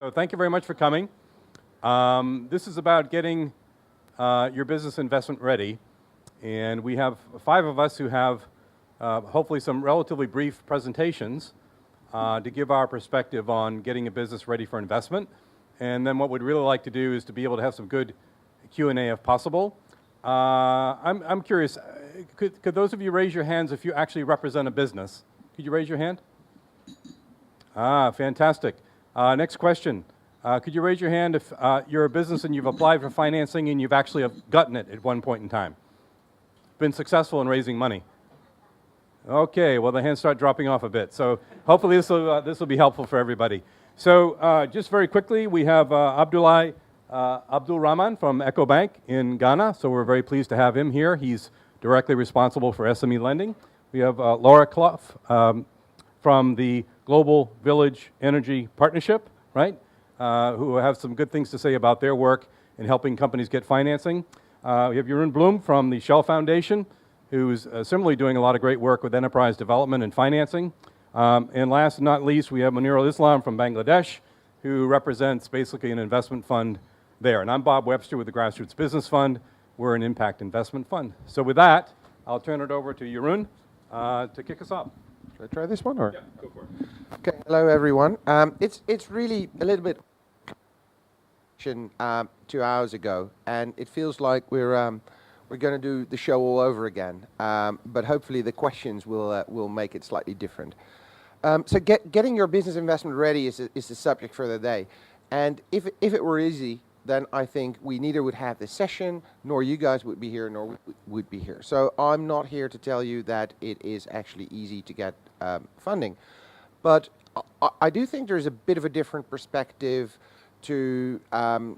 So thank you very much for coming. This is about getting your business investment ready. And we have 5 of us who have hopefully some relatively brief presentations to give our perspective on getting a business ready for investment. And then what we'd really like to do is to be able to have some good Q&A if possible. I'm curious, could those of you raise your hands if you actually represent a business? Could you raise your hand? Fantastic. Next question. Could you raise your hand if you're a business and you've applied for financing and you've actually gotten it at one point in time? Been successful in raising money? Okay, well the hands start dropping off a bit. So hopefully this will be helpful for everybody. So just very quickly, we have Abdul Rahman from EcoBank in Ghana. So we're very pleased to have him here. He's directly responsible for SME lending. We have Laura Clough from the Global Village Energy Partnership, right? Who have some good things to say about their work in helping companies get financing. We have Jeroen Bloem from the Shell Foundation, who's similarly doing a lot of great work with enterprise development and financing. And last but not least, we have Munirul Islam from Bangladesh, who represents basically an investment fund there. And I'm Bob Webster with the Grassroots Business Fund. We're an impact investment fund. So with that, I'll turn it over to Jeroen to kick us off. Should I try this one? Or? Yeah, go for it. Okay, hello everyone. It's really a little bit 2 hours ago, and it feels like we're going to do the show all over again. But hopefully the questions will make it slightly different. So getting your business investment ready is the subject for the day. And if it were easy, then I think we neither would have this session, nor you guys would be here, nor would be here. So I'm not here to tell you that it is actually easy to get funding. But I do think there's a bit of a different perspective to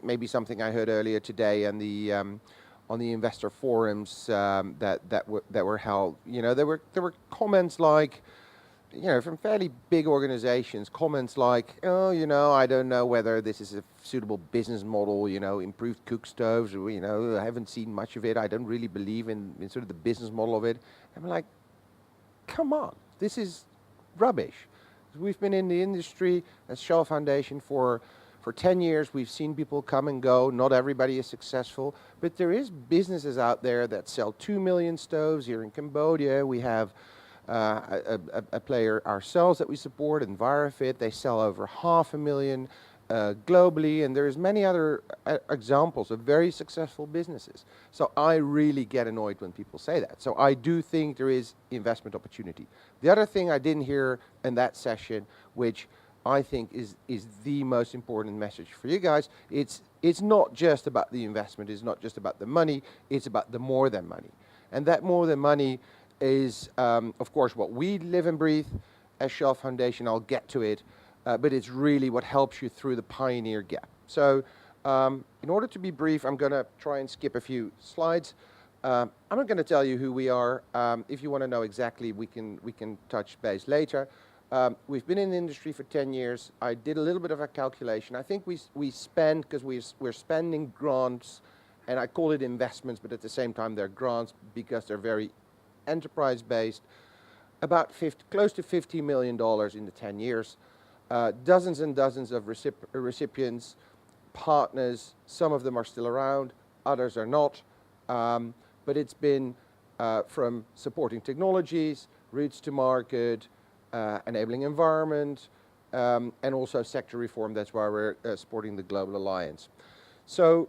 maybe something I heard earlier today and on the investor forums that were held. You know, there were comments like, you know, from fairly big organizations, comments like, oh, you know, I don't know whether this is a suitable business model, you know, improved cook stoves, or, you know, I haven't seen much of it. I don't really believe in sort of the business model of it. I'm like, come on, this is rubbish. We've been in the industry as Shell Foundation for 10 years. We've seen people come and go. Not everybody is successful, but there is businesses out there that sell 2 million stoves. Here in Cambodia, we have a player ourselves that we support, EnviroFit. They sell over 500,000 globally, and there's many other examples of very successful businesses. So I really get annoyed when people say that. So I do think there is investment opportunity. The other thing I didn't hear in that session, which I think is the most important message for you guys, it's not just about the investment, it's not just about the money, it's about the more than money. And that more than money is, of course, what we live and breathe as Shell Foundation. I'll get to it, but it's really what helps you through the pioneer gap. So in order to be brief, I'm going to try and skip a few slides. I'm not going to tell you who we are. If you want to know exactly, we can touch base later. We've been in the industry for 10 years. I did a little bit of a calculation. I think we spend, because we're spending grants, and I call it investments, but at the same time they're grants because they're very enterprise-based, about close to $50 million in the 10 years. Dozens and dozens of recipients, partners. Some of them are still around, others are not. But it's been from supporting technologies, routes to market, enabling environment, and also sector reform. That's why we're supporting the Global Alliance. So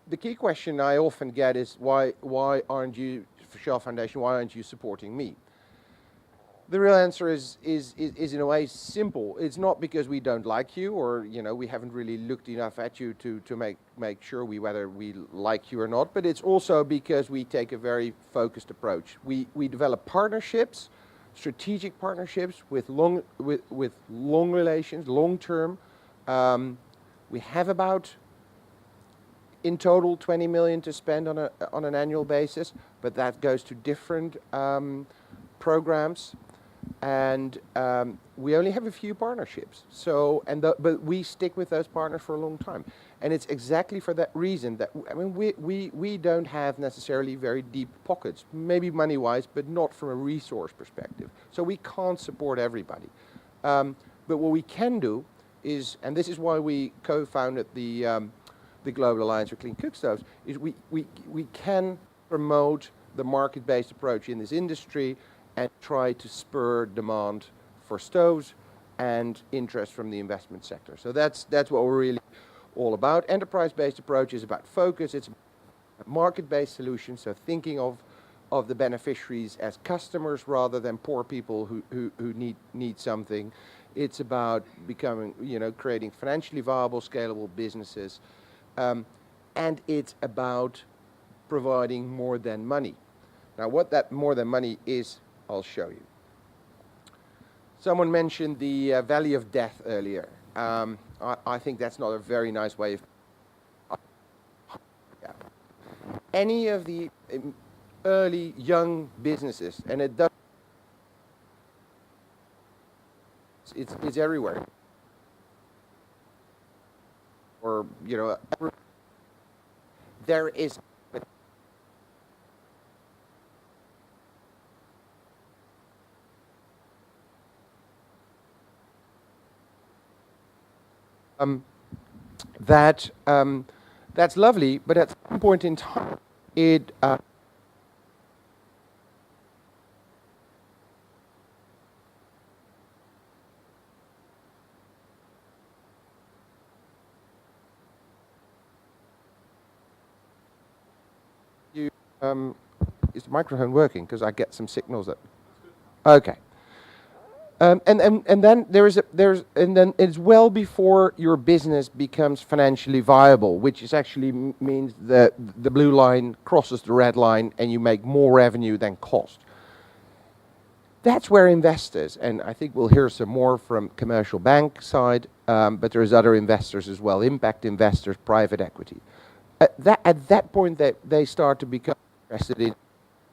the key question I often get is, why aren't you, Shell Foundation, why aren't you supporting me? The real answer is in a way simple. It's not because we don't like you, or, you know, we haven't really looked enough at you to make sure whether we like you or not, but it's also because we take a very focused approach. We develop partnerships, strategic partnerships with long relations, long term. We have about, in total, 20 million to spend on an annual basis, but that goes to different programs, and we only have a few partnerships. So, but we stick with those partners for a long time, and it's exactly for that reason that we don't have necessarily very deep pockets, maybe money-wise, but not from a resource perspective. So we can't support everybody. But what we can do is, and this is why we co-founded the Global Alliance for Clean Cookstoves, is we can promote the market-based approach in this industry and try to spur demand for stoves and interest from the investment sector. So that's what we're really all about. Enterprise-based approach is about focus. It's a market-based solution, so thinking of the beneficiaries as customers rather than poor people who need something. It's about becoming, creating financially viable, scalable businesses. And it's about providing more than money. Now, what that more than money is, I'll show you. Someone mentioned the valley of death earlier. I think that's not a very nice way of... Yeah. Any of the early young businesses, and it does, it's everywhere. Or, there is that's lovely, but at some point in time, it is the microphone working? Because I get some signals that. Okay. And then then it's well before your business becomes financially viable, which is actually means that the blue line crosses the red line and you make more revenue than cost. That's where investors, and I think we'll hear some more from commercial bank side, but there's other investors as well, impact investors, private equity. At that point, they start to become interested in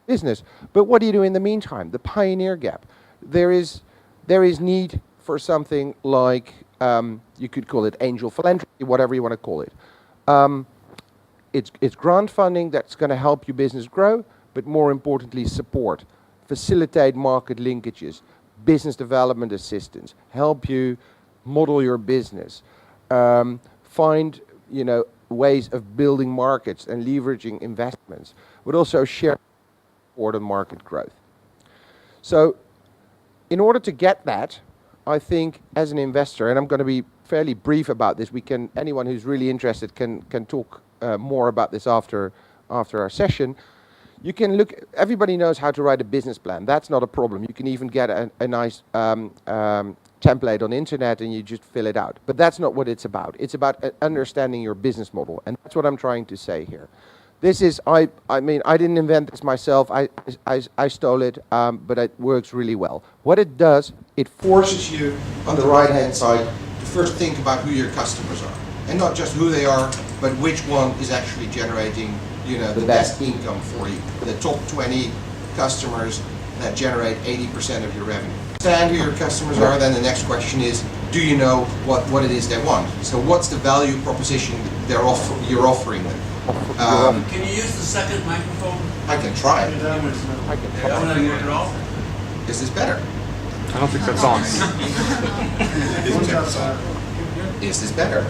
business. But what do you do in the meantime? The pioneer gap. There is need for something like, you could call it angel philanthropy, whatever you want to call it. It's grant funding that's going to help your business grow, but more importantly, support, facilitate market linkages, business development assistance, help you model your business, find, ways of building markets and leveraging investments, but also share support on market growth. So in order to get that, I think as an investor, and I'm going to be fairly brief about this, anyone who's really interested can talk more about this after our session. You can look, everybody knows how to write a business plan. That's not a problem. You can even get a nice template on the internet and you just fill it out. But that's not what it's about. It's about understanding your business model. And that's what I'm trying to say here. This is, I mean, I didn't invent this myself. I stole it, but it works really well. What it does, it forces you on the right-hand side to first think about who your customers are. And not just who they are, but which one is actually generating, the best income for you. The top 20 customers that generate 80% of your revenue. Understand who your customers are, then the next question is, do you know what it is they want? So what's the value proposition you're offering them? Can you use the second microphone? I can try it. I can turn it off. Is this better? I don't think that's on. Is this better?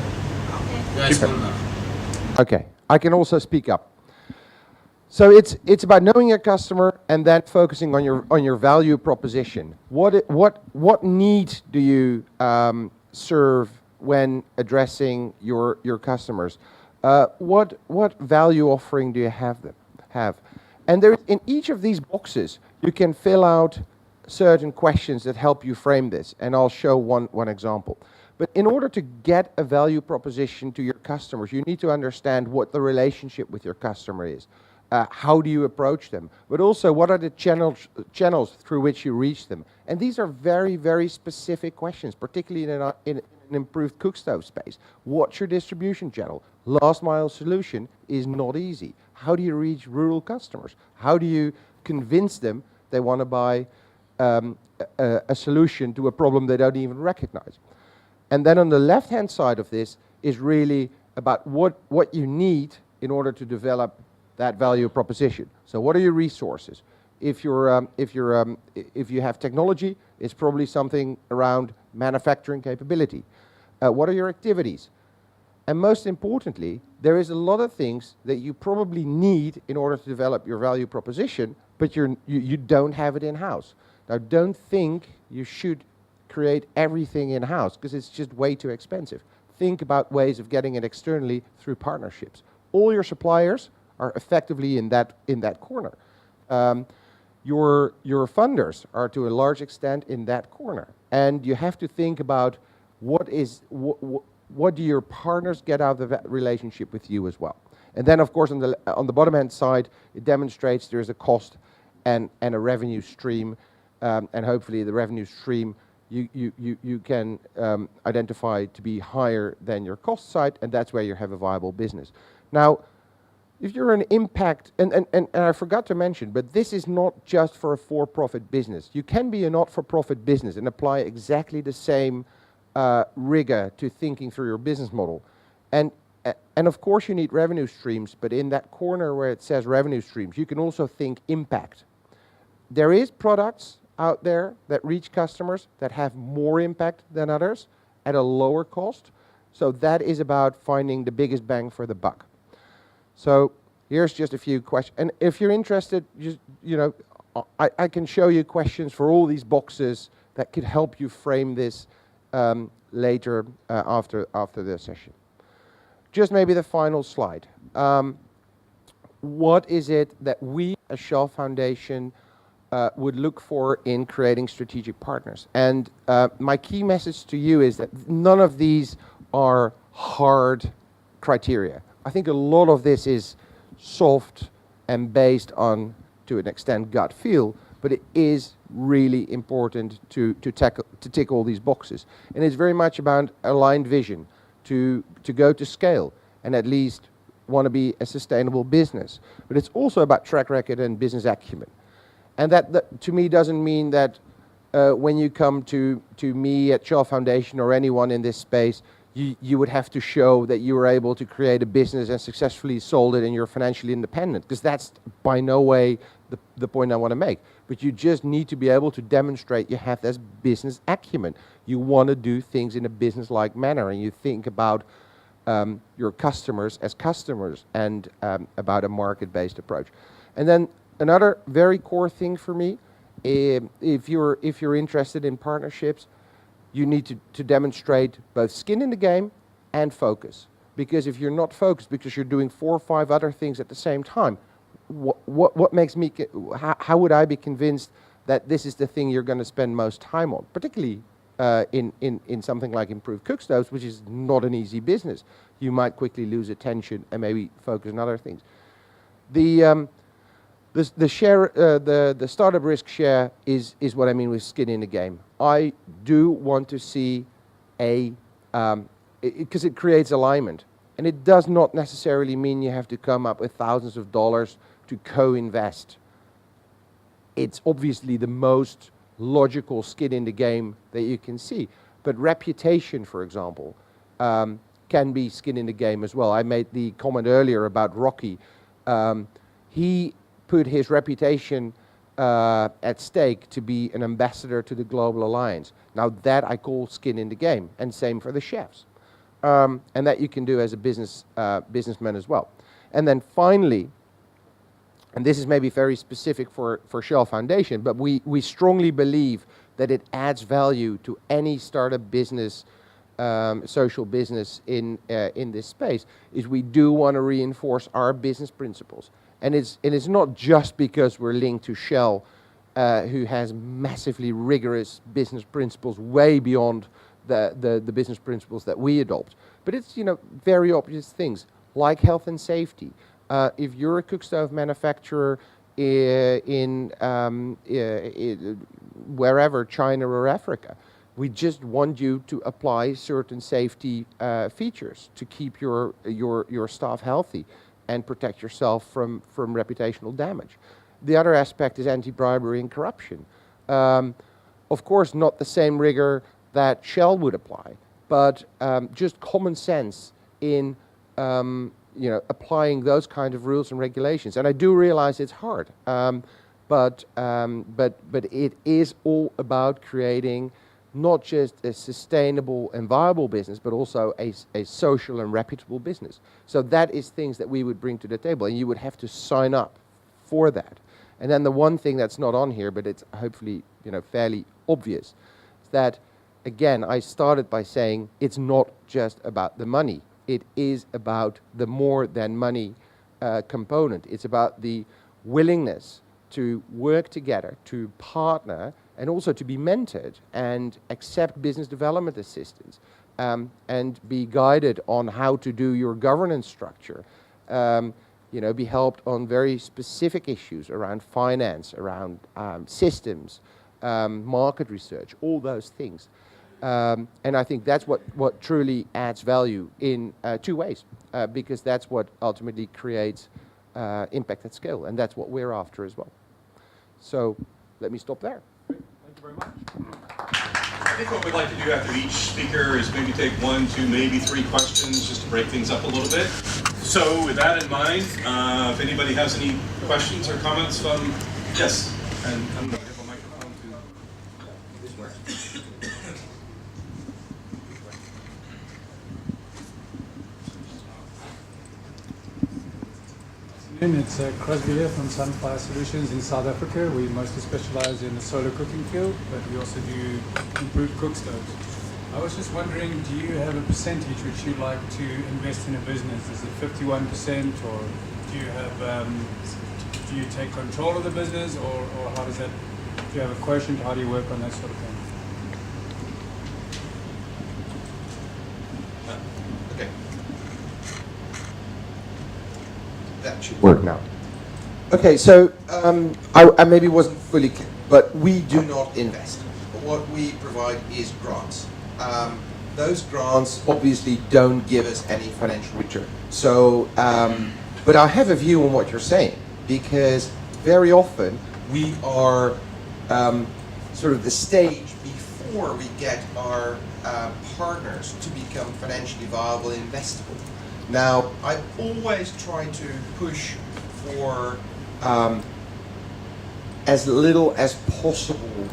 That's good enough. Okay, I can also speak up. So it's about knowing your customer and then focusing on your value proposition. What need do you serve when addressing your customers? What value offering do you have? And there, in each of these boxes, you can fill out certain questions that help you frame this, and I'll show one example. But in order to get a value proposition to your customers, you need to understand what the relationship with your customer is. How do you approach them? But also, what are the channels through which you reach them? And these are very, very specific questions, particularly in an improved cookstove space. What's your distribution channel? Last mile solution is not easy. How do you reach rural customers? How do you convince them they want to buy a solution to a problem they don't even recognize? And then on the left-hand side of this is really about what you need in order to develop that value proposition. So what are your resources? If you have technology, it's probably something around manufacturing capability. What are your activities? And most importantly, there is a lot of things that you probably need in order to develop your value proposition, but you don't have it in-house. Now, don't think you should create everything in-house, because it's just way too expensive. Think about ways of getting it externally through partnerships. All your suppliers are effectively in that corner. Your funders are to a large extent in that corner. And you have to think about what do your partners get out of that relationship with you as well. And then, of course, on the bottom hand side, it demonstrates there's a cost and a revenue stream, and hopefully the revenue stream you can identify to be higher than your cost side, and that's where you have a viable business. Now, if you're an impact, and I forgot to mention, but this is not just for a for-profit business. You can be a not-for-profit business and apply exactly the same rigor to thinking through your business model. And of course you need revenue streams, but in that corner where it says revenue streams, you can also think impact. There is products out there that reach customers that have more impact than others at a lower cost. So that is about finding the biggest bang for the buck. So here's just a few questions. And if you're interested, just, I can show you questions for all these boxes that could help you frame this later after the session. Just maybe the final slide. What is it that we as Shell Foundation would look for in creating strategic partners? And my key message to you is that none of these are hard criteria. I think a lot of this is soft and based on, to an extent, gut feel, but it is really important to tick all these boxes. And it's very much about aligned vision, to go to scale and at least want to be a sustainable business. But it's also about track record and business acumen. And that to me doesn't mean that when you come to me at Shell Foundation or anyone in this space, you would have to show that you were able to create a business and successfully sold it and you're financially independent, because that's by no way the point I want to make. But you just need to be able to demonstrate you have this business acumen. You want to do things in a business-like manner, and you think about your customers as customers and about a market-based approach. And then another very core thing for me, if you're interested in partnerships, you need to demonstrate both skin in the game and focus. Because if you're not focused, because you're doing 4 or 5 other things at the same time, what makes me, how would I be convinced that this is the thing you're going to spend most time on? Particularly in something like improved cook stoves, which is not an easy business. You might quickly lose attention and maybe focus on other things. The startup risk share is what I mean with skin in the game. I do want to see because it creates alignment. And it does not necessarily mean you have to come up with thousands of dollars to co-invest. It's obviously the most logical skin in the game that you can see. But reputation, for example, can be skin in the game as well. I made the comment earlier about Rocky. He put his reputation at stake to be an ambassador to the Global Alliance. Now that I call skin in the game, and same for the chefs. And that you can do as a businessman as well. And then finally, and this is maybe very specific for Shell Foundation, but we strongly believe that it adds value to any startup business, social business in this space, is we do want to reinforce our business principles. And it's not just because we're linked to Shell, who has massively rigorous business principles way beyond the business principles that we adopt. But it's very obvious things like health and safety. If you're a cook stove manufacturer in wherever, China or Africa, we just want you to apply certain safety features to keep your staff healthy and protect yourself from reputational damage. The other aspect is anti-bribery and corruption. Of course, not the same rigor that Shell would apply, but just common sense in applying those kind of rules and regulations. And I do realize it's hard, but it is all about creating not just a sustainable and viable business, but also a social and reputable business. So that is things that we would bring to the table, and you would have to sign up for that. And then the one thing that's not on here, but it's hopefully fairly obvious, is that, again, I started by saying it's not just about the money. It is about the more than money component. It's about the willingness to work together, to partner, and also to be mentored and accept business development assistance and be guided on how to do your governance structure. Be helped on very specific issues around finance, around systems, market research, all those things. And I think that's what truly adds value in two ways, because that's what ultimately creates impact at scale, and that's what we're after as well. So let me stop there. Great. Thank you very much. I think what we'd like to do after each speaker is maybe take 1, 2, maybe 3 questions just to break things up a little bit. So with that in mind, if anybody has any questions or comments from, yes, and I'm going to give a microphone to this one. It's Crosby here from Sunfire Solutions in South Africa. We mostly specialize in the solar cooking field, but we also do improved cook stoves. I was just wondering, do you have a percentage which you'd like to invest in a business? Is it 51%, or do you have do you take control of the business, or how does that? Do you have a quotient? How do you work on that sort of thing? Okay. That should work now. Okay, so I maybe wasn't fully clear, but we do not invest. What we provide is grants. Those grants obviously don't give us any financial return. So, but I have a view on what you're saying, because very often we are sort of the stage before we get our partners to become financially viable and investable. Now, I always try to push for as little as possible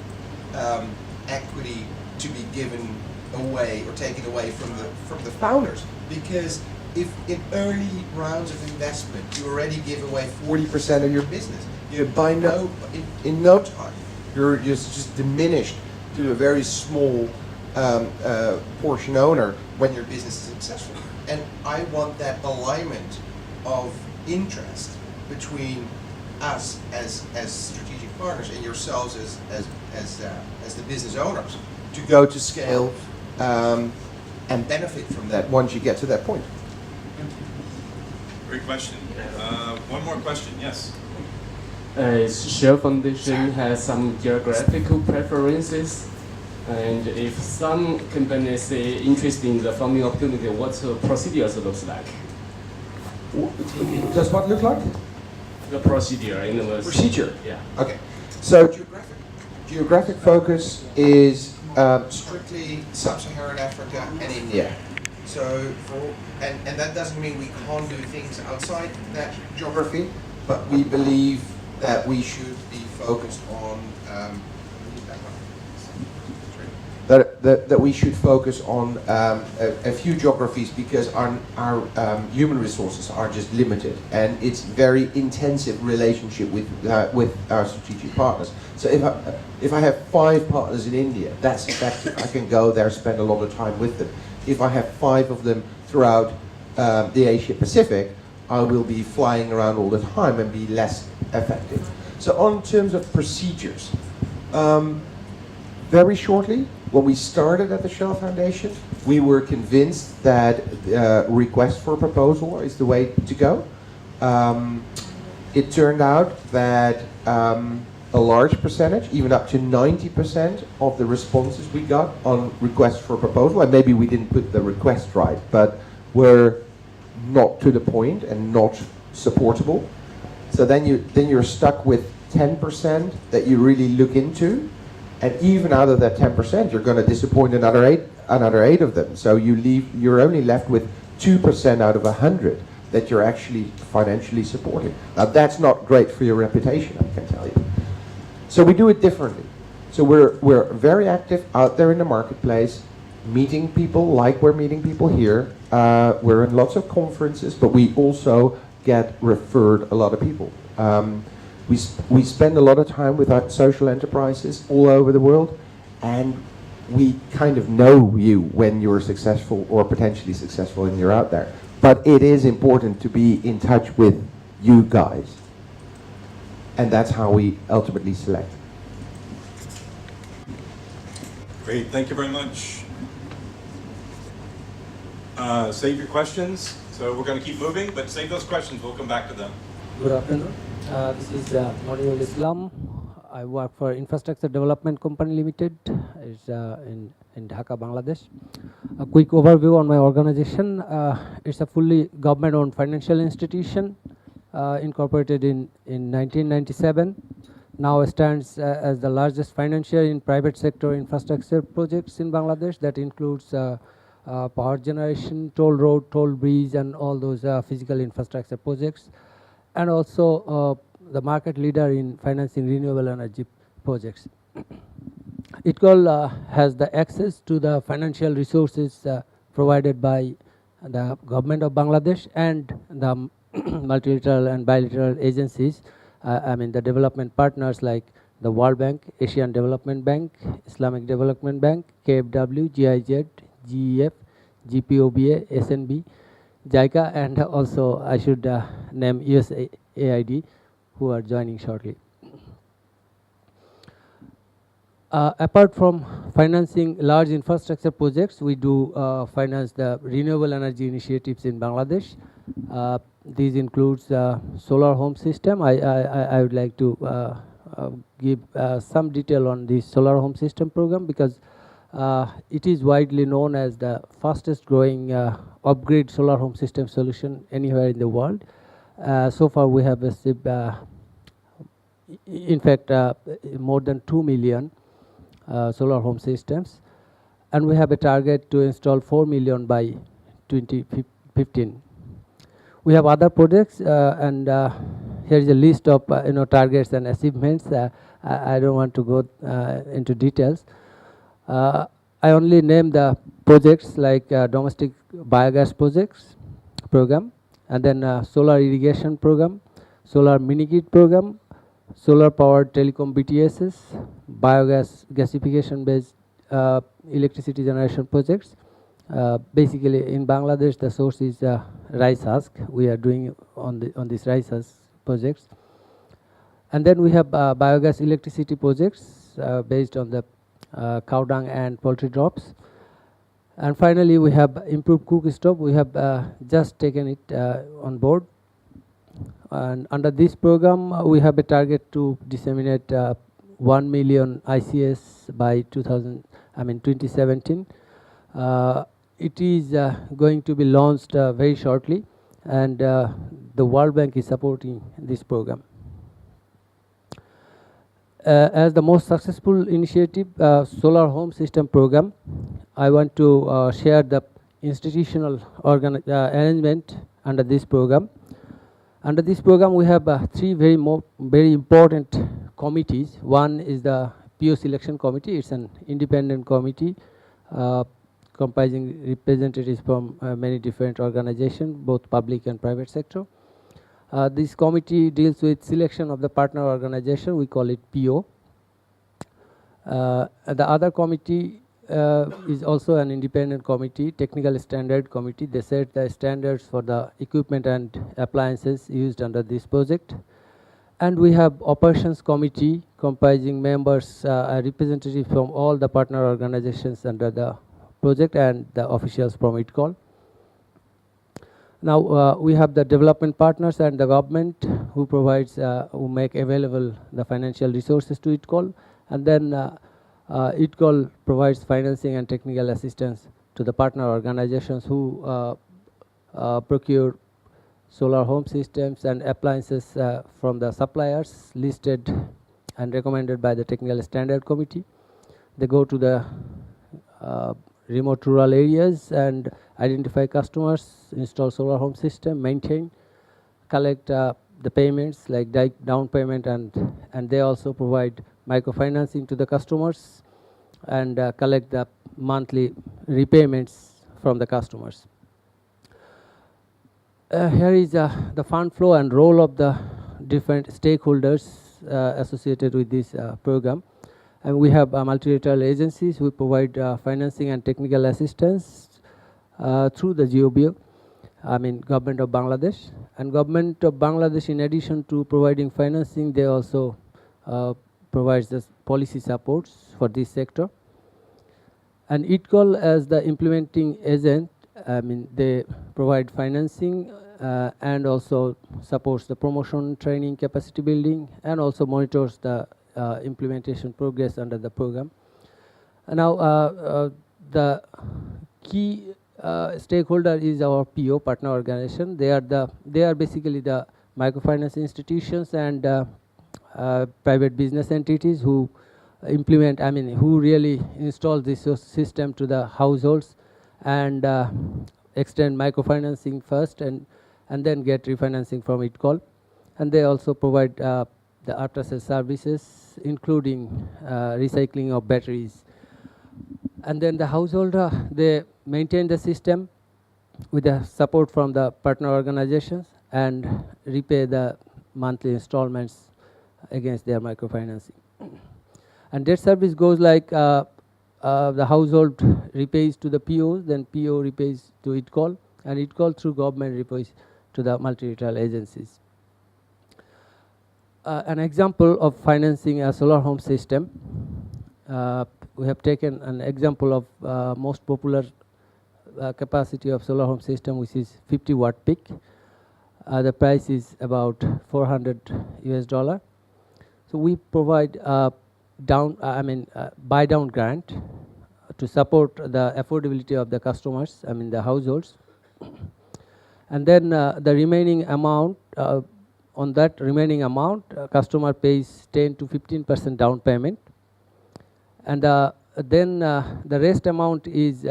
equity to be given away or taken away from the founders, because if in early rounds of investment you already give away 40% of your business, in no time you're just diminished to a very small portion owner when your business is successful. And I want that alignment of interest between us as strategic partners and yourselves as the business owners to go to scale and benefit from that once you get to that point. Great question. One more question, yes. Shell Foundation has some geographical preferences, and if some companies are interested in the funding opportunity, what the procedures looks like? Does what look like? The procedure in the Procedure? Yeah. Okay. So geographic focus is strictly Sub-Saharan Africa and India. So and that doesn't mean we can't do things outside that geography, but we believe that we should be focused on that we should focus on a few geographies, because our human resources are just limited, and it's very intensive relationship with our strategic partners. So if I have 5 partners in India, that's effective. I can go there, spend a lot of time with them. If I have 5 of them throughout the Asia Pacific, I will be flying around all the time and be less effective. So on terms of procedures, very shortly, when we started at the Shell Foundation, we were convinced that request for proposal is the way to go. It turned out that a large percentage, even up to 90% of the responses we got on request for proposal, and maybe we didn't put the request right, but were not to the point and not supportable. So then you're stuck with 10% that you really look into. And even out of that 10%, you're going to disappoint another eight of them. So you're only left with 2% out of 100 that you're actually financially supporting. Now that's not great for your reputation, I can tell you. So we do it differently. So we're very active out there in the marketplace, meeting people like we're meeting people here. We're in lots of conferences, but we also get referred a lot of people. We spend a lot of time with our social enterprises all over the world, and we kind of know you when you're successful or potentially successful and you're out there. But it is important to be in touch with you guys. And that's how we ultimately select. Great, thank you very much. Save your questions. So we're going to keep moving, but save those questions. We'll come back to them. Good afternoon. This is Moniul Islam. I work for Infrastructure Development Company Limited. It's in Dhaka, Bangladesh. A quick overview on my organization. It's a fully government-owned financial institution incorporated in 1997. Now stands as the largest financier in private sector infrastructure projects in Bangladesh. That includes power generation, toll road, toll bridge, and all those physical infrastructure projects. And also the market leader in financing renewable energy projects. ITCOL has the access to the financial resources provided by the government of Bangladesh and the multilateral and bilateral agencies. I mean the development partners like the World Bank, Asian Development Bank, Islamic Development Bank, KfW, GIZ, GEF, GPOBA, SNB, JICA, and also I should name USAID, who are joining shortly. Apart from financing large infrastructure projects, we do finance the renewable energy initiatives in Bangladesh. These includes solar home system. I would like to give some detail on the solar home system program because it is widely known as the fastest growing upgrade solar home system solution anywhere in the world. So far we have received, in fact, more than 2 million solar home systems, and we have a target to install 4 million by 2015. We have other projects, and here is a list of targets and achievements. I don't want to go into details. I only name the projects like domestic biogas projects program, and then solar irrigation program, solar mini grid program, solar powered telecom BTSs, biogas gasification based electricity generation projects. Basically in Bangladesh the source is rice husk. We are doing on these rice husk projects. And then we have biogas electricity projects based on the cow dung and poultry drops. And finally we have improved cook stove. We have just taken it on board. And under this program we have a target to disseminate 1 million ICS by 2017. It is going to be launched very shortly, and the World Bank is supporting this program. As the most successful initiative, solar home system program, I want to share the institutional arrangement under this program. Under this program, we have three very important committees. One is the PO selection committee. It's an independent committee comprising representatives from many different organizations, both public and private sector. This committee deals with selection of the partner organization. We call it PO. The other committee is also an independent committee, technical standard committee. They set the standards for the equipment and appliances used under this project. And we have operations committee comprising members, representatives from all the partner organizations under the project and the officials from ITCOL. Now we have the development partners and the government who provides, who make available the financial resources to ITCOL, and then ITCOL provides financing and technical assistance to the partner organizations who procure solar home systems and appliances from the suppliers listed and recommended by the technical standard committee. They go to the remote rural areas and identify customers, install solar home system, maintain, collect the payments like down payment, and they also provide microfinancing to the customers and collect the monthly repayments from the customers. Here is the fund flow and role of the different stakeholders associated with this program. And we have multilateral agencies who provide financing and technical assistance through the GOBO, I mean Government of Bangladesh. And Government of Bangladesh, in addition to providing financing, they also provides the policy supports for this sector. And ITCOL as the implementing agent, I mean they provide financing and also supports the promotion, training, capacity building, and also monitors the implementation progress under the program. And now the key stakeholder is our PO, partner organization. They are basically the microfinance institutions and private business entities who implement, I mean, who really install this system to the households and extend microfinancing first and then get refinancing from ITCOL. And they also provide the after-sales services, including recycling of batteries. And then the household, they maintain the system with the support from the partner organizations and repay the monthly installments against their microfinancing. And debt service goes like the household repays to the POs, then PO repays to ITCOL, and ITCOL through government repays to the multilateral agencies. An example of financing a solar home system, we have taken an example of most popular capacity of solar home system, which is 50 watt peak. The price is about $400 US. So we provide buy down grant to support the affordability of the customers, I mean the households. And then the remaining amount, on that remaining amount, customer pays 10 to 15% down payment. And then the rest amount is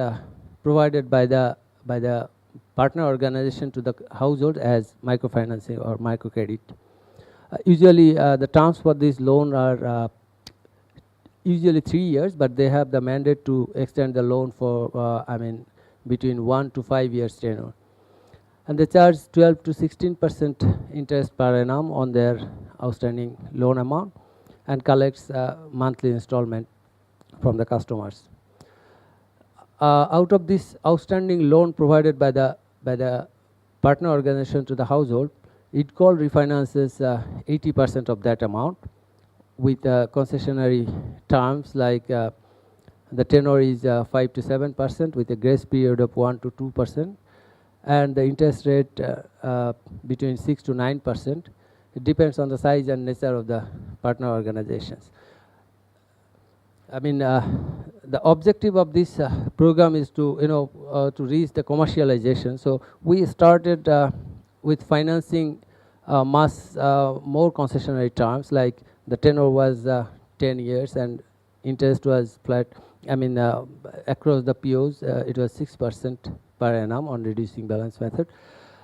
provided by the partner organization to the household as microfinancing or microcredit. Usually the terms for this loan are usually 3 years, but they have the mandate to extend the loan for between 1 to 5 years tenure. And they charge 12 to 16% interest per annum on their outstanding loan amount and collects monthly installment from the customers. Out of this outstanding loan provided by the partner organization to the household, ITCOL refinances 80% of that amount with concessionary terms like the tenor is 5 to 7% with a grace period of 1 to 2%, and the interest rate between 6 to 9%. It depends on the size and nature of the partner organizations. I mean, the objective of this program is to reach the commercialization. So we started with financing more concessionary terms, like the tenor was 10 years and interest was flat. I mean, across the POs, it was 6% per annum on reducing balance method.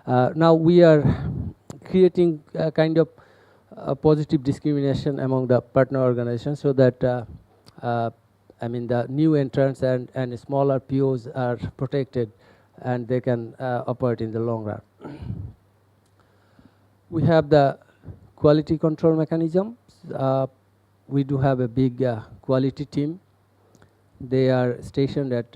Now we are creating a kind of positive discrimination among the partner organizations so that the new entrants and smaller POs are protected and they can operate in the long run. We have the quality control mechanisms. We do have a big quality team. They are stationed at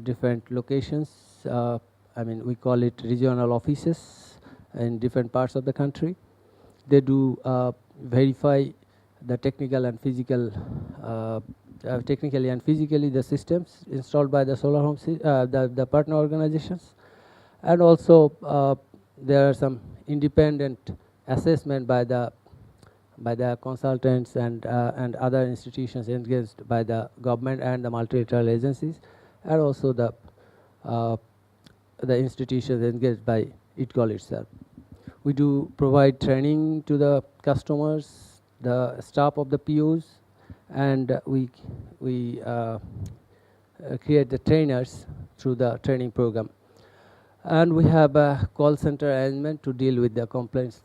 different locations. We call it regional offices in different parts of the country. They do verify the technical and physical, technically and physically the systems installed by the solar home, the partner organizations, and also there are some independent assessment by the consultants and other institutions engaged by the government and the multilateral agencies, and also the institutions engaged by ITCOL itself. We do provide training to the customers, the staff of the POs, and we create the trainers through the training program. And we have a call center arrangement to deal with the complaints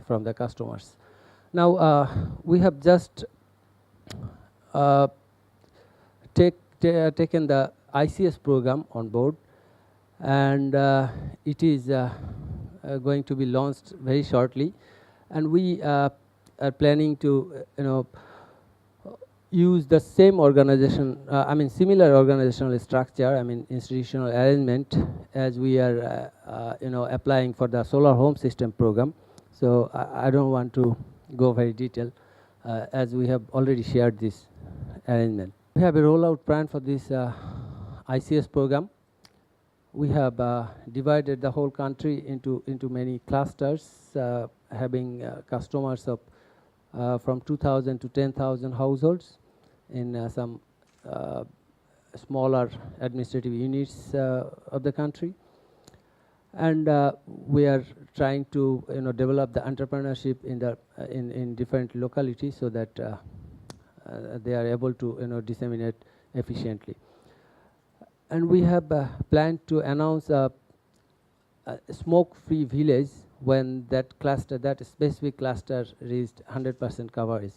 from the customers. Now, we have just uh, taken the ICS program on board, and it is going to be launched very shortly. And we are planning to, use the same organization, similar organizational structure, institutional arrangement as we are, applying for the solar home system program. So I don't want to go very detailed, as we have already shared this arrangement. We have a rollout plan for this ICS program. We have divided the whole country into many clusters, having customers of from 2,000 to 10,000 households in some smaller administrative units of the country. And we are trying to develop the entrepreneurship in different localities so that they are able to disseminate efficiently. And we have planned to announce a smoke-free village when that specific cluster reached 100% coverage.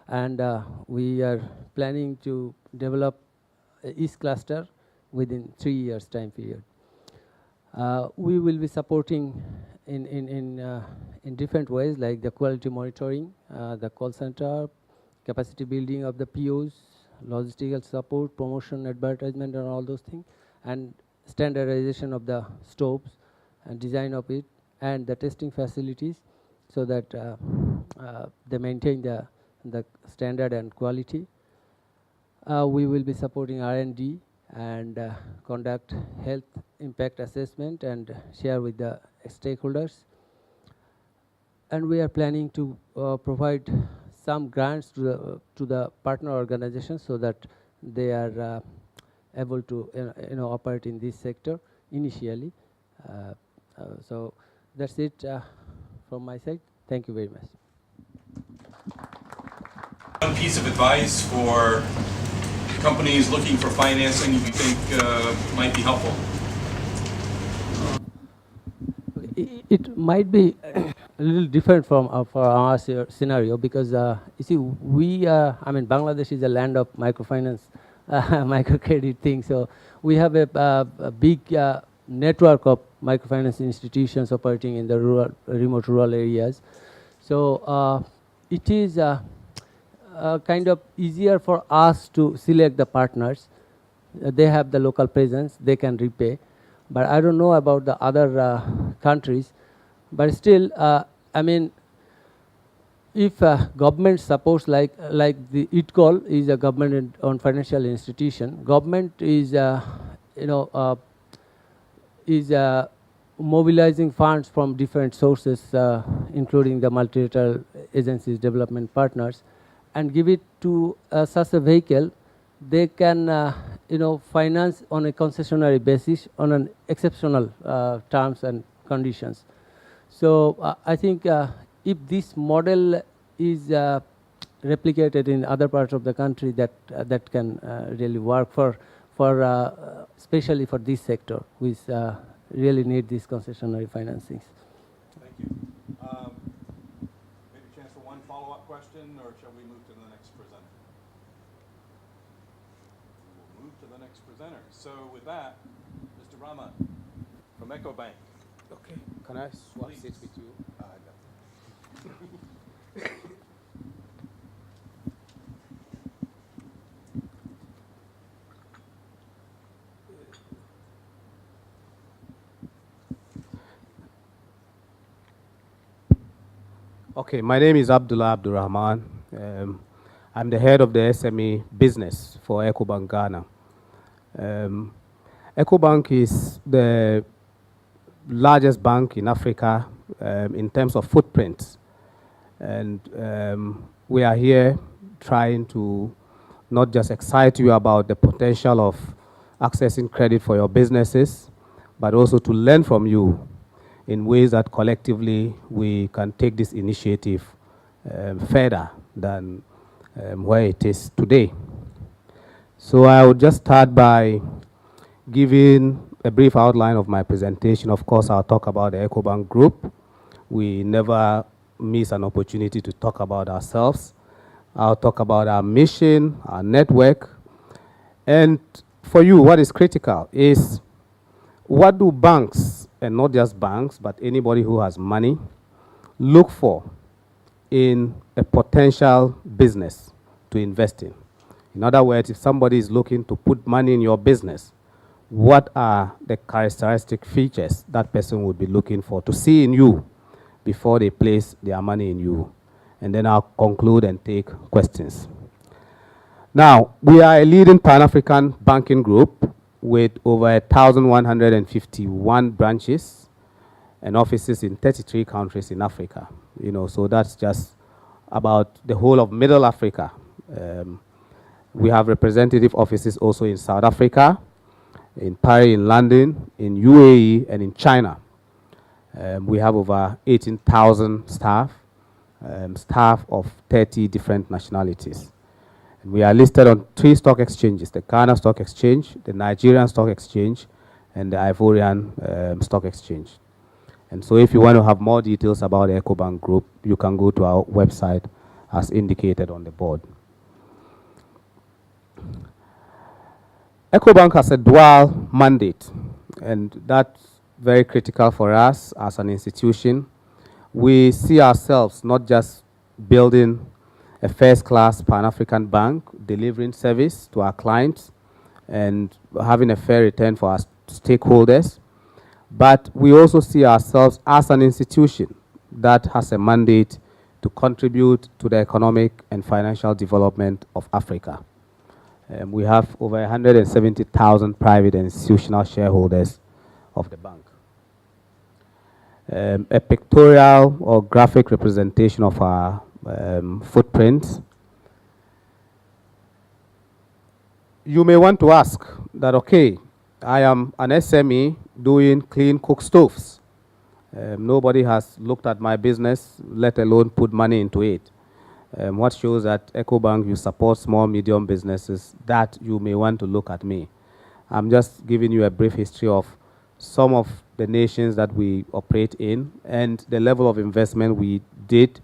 And we are planning to develop each cluster within 3 years time period. We will be supporting in different ways, like the quality monitoring, the call center, capacity building of the POs, logistical support, promotion, advertisement, and all those things, and standardization of the stoves and design of it, and the testing facilities, so that they maintain the standard and quality. We will be supporting R&D and conduct health impact assessment and share with the stakeholders. And we are planning to provide some grants to the partner organizations so that they are able to operate in this sector initially. So that's it from my side. Thank you very much. One piece of advice for companies looking for financing you think might be helpful? It might be a little different from for our scenario, because you see, Bangladesh is a land of microfinance, microcredit thing. So we have a big network of microfinance institutions operating in the remote rural areas. So it is kind of easier for us to select the partners. They have the local presence, they can repay. But I don't know about the other countries. But still, if government supports, like the ITCOL is a government-owned financial institution, government is mobilizing funds from different sources, including the multilateral agencies, development partners, and give it to such a vehicle. They can finance on a concessionary basis on an exceptional terms and conditions. So I think if this model is replicated in other parts of the country, that can really work for especially for this sector, which really need these concessionary financings. Thank you. Maybe a chance for one follow-up question, or shall we move to the next presenter? We'll move to the next presenter. So with that, Mr. Rama from EcoBank. Okay. Can I swap seats with you? Okay, my name is Abdullah Abdurrahman. I'm the head of the SME business for EcoBank Ghana. EcoBank is the largest bank in Africa in terms of footprint. And we are here trying to not just excite you about the potential of accessing credit for your businesses, but also to learn from you in ways that collectively we can take this initiative further than where it is today. So I will just start by giving a brief outline of my presentation. Of course, I'll talk about the EcoBank Group. We never miss an opportunity to talk about ourselves. I'll talk about our mission, our network. And for you, what is critical is what do banks, and not just banks, but anybody who has money, look for in a potential business to invest in? In other words, if somebody is looking to put money in your business, what are the characteristic features that person would be looking for to see in you before they place their money in you? And then I'll conclude and take questions. Now, we are a leading Pan-African banking group with over 1,151 branches and offices in 33 countries in Africa. You know, so that's just about the whole of Middle Africa. We have representative offices also in South Africa, in Paris, in London, in UAE, and in China. We have over 18,000 staff, staff of 30 different nationalities. And we are listed on 3 stock exchanges: the Ghana Stock Exchange, the Nigerian Stock Exchange, and the Ivorian Stock Exchange. And so if you want to have more details about the EcoBank Group, you can go to our website as indicated on the board. EcoBank has a dual mandate, and that's very critical for us as an institution. We see ourselves not just building a first-class Pan-African bank, delivering service to our clients and having a fair return for our stakeholders, but we also see ourselves as an institution that has a mandate to contribute to the economic and financial development of Africa. We have over 170,000 private and institutional shareholders of the bank. A pictorial or graphic representation of our footprint. You may want to ask that, okay, I am an SME doing clean cook stoves. Nobody has looked at my business, let alone put money into it. What shows that EcoBank, you support small, medium businesses, that you may want to look at me. I'm just giving you a brief history of some of the nations that we operate in and the level of investment we did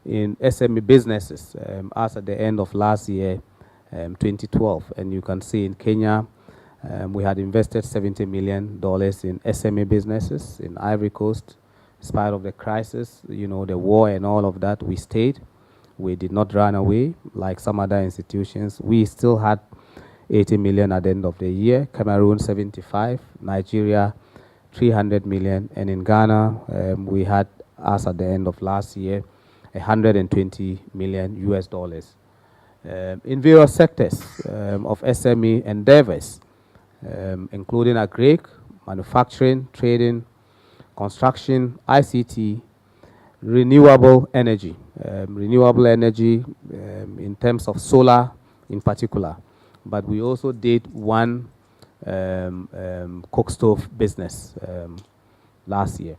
in SME businesses as at the end of last year, 2012. And you can see in Kenya, we had invested $70 million in SME businesses. In Ivory Coast, in spite of the crisis, you know, the war and all of that, we stayed. We did not run away like some other institutions. We still had 80 million at the end of the year. Cameroon, 75. Nigeria, 300 million. And in Ghana, we had, as at the end of last year, 120 million US dollars. In various sectors of SME endeavors, including agri, manufacturing, trading, construction, ICT, renewable energy. Renewable energy in terms of solar in particular. But we also did one cook stove business last year.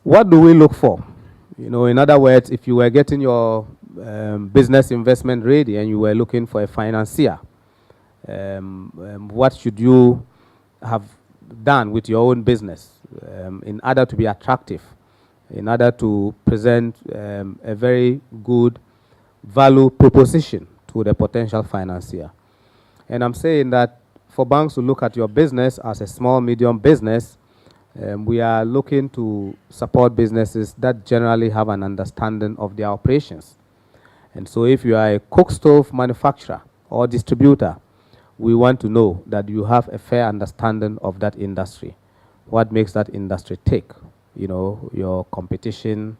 What do we look for? You know, in other words, if you were getting your business investment ready and you were looking for a financier, what should you have done with your own business in order to be attractive, in order to present a very good value proposition to the potential financier? And I'm saying that for banks to look at your business as a small, medium business, we are looking to support businesses that generally have an understanding of their operations. And so if you are a cook stove manufacturer or distributor, we want to know that you have a fair understanding of that industry. What makes that industry tick? You know, your competition,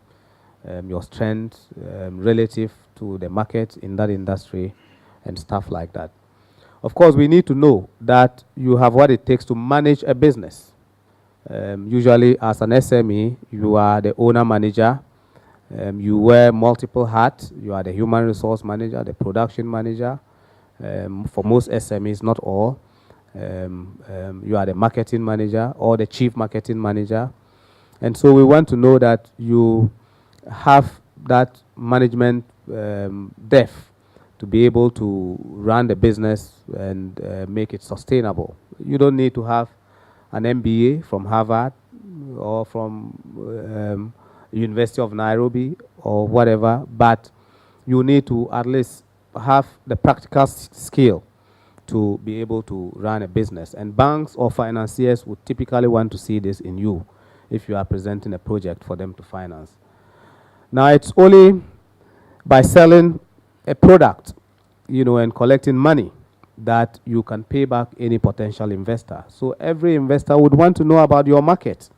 your strength relative to the market in that industry and stuff like that. Of course, we need to know that you have what it takes to manage a business. Usually, as an SME, you are the owner manager. You wear multiple hats. You are the human resource manager, the production manager. For most SMEs, not all. You are the marketing manager or the chief marketing manager. And so we want to know that you have that management depth to be able to run the business and make it sustainable. You don't need to have an MBA from Harvard or from University of Nairobi or whatever, but you need to at least have the practical skill to be able to run a business. And banks or financiers would typically want to see this in you if you are presenting a project for them to finance. Now, it's only by selling a product, and collecting money that you can pay back any potential investor. So every investor would want to know about your market.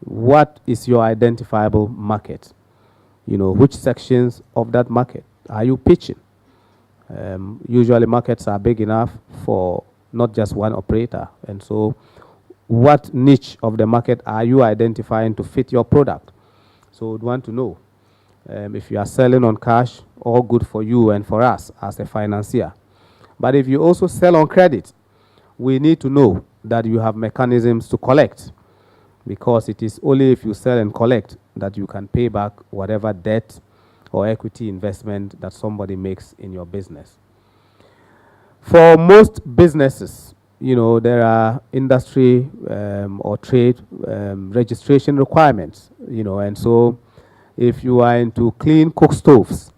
What is your identifiable market? Which sections of that market are you pitching? Usually markets are big enough for not just one operator. And so what niche of the market are you identifying to fit your product? So we'd want to know if you are selling on cash, all good for you and for us as a financier. But if you also sell on credit, we need to know that you have mechanisms to collect, because it is only if you sell and collect that you can pay back whatever debt or equity investment that somebody makes in your business. For most businesses, there are industry or trade registration requirements, and so if you are into clean cook stoves,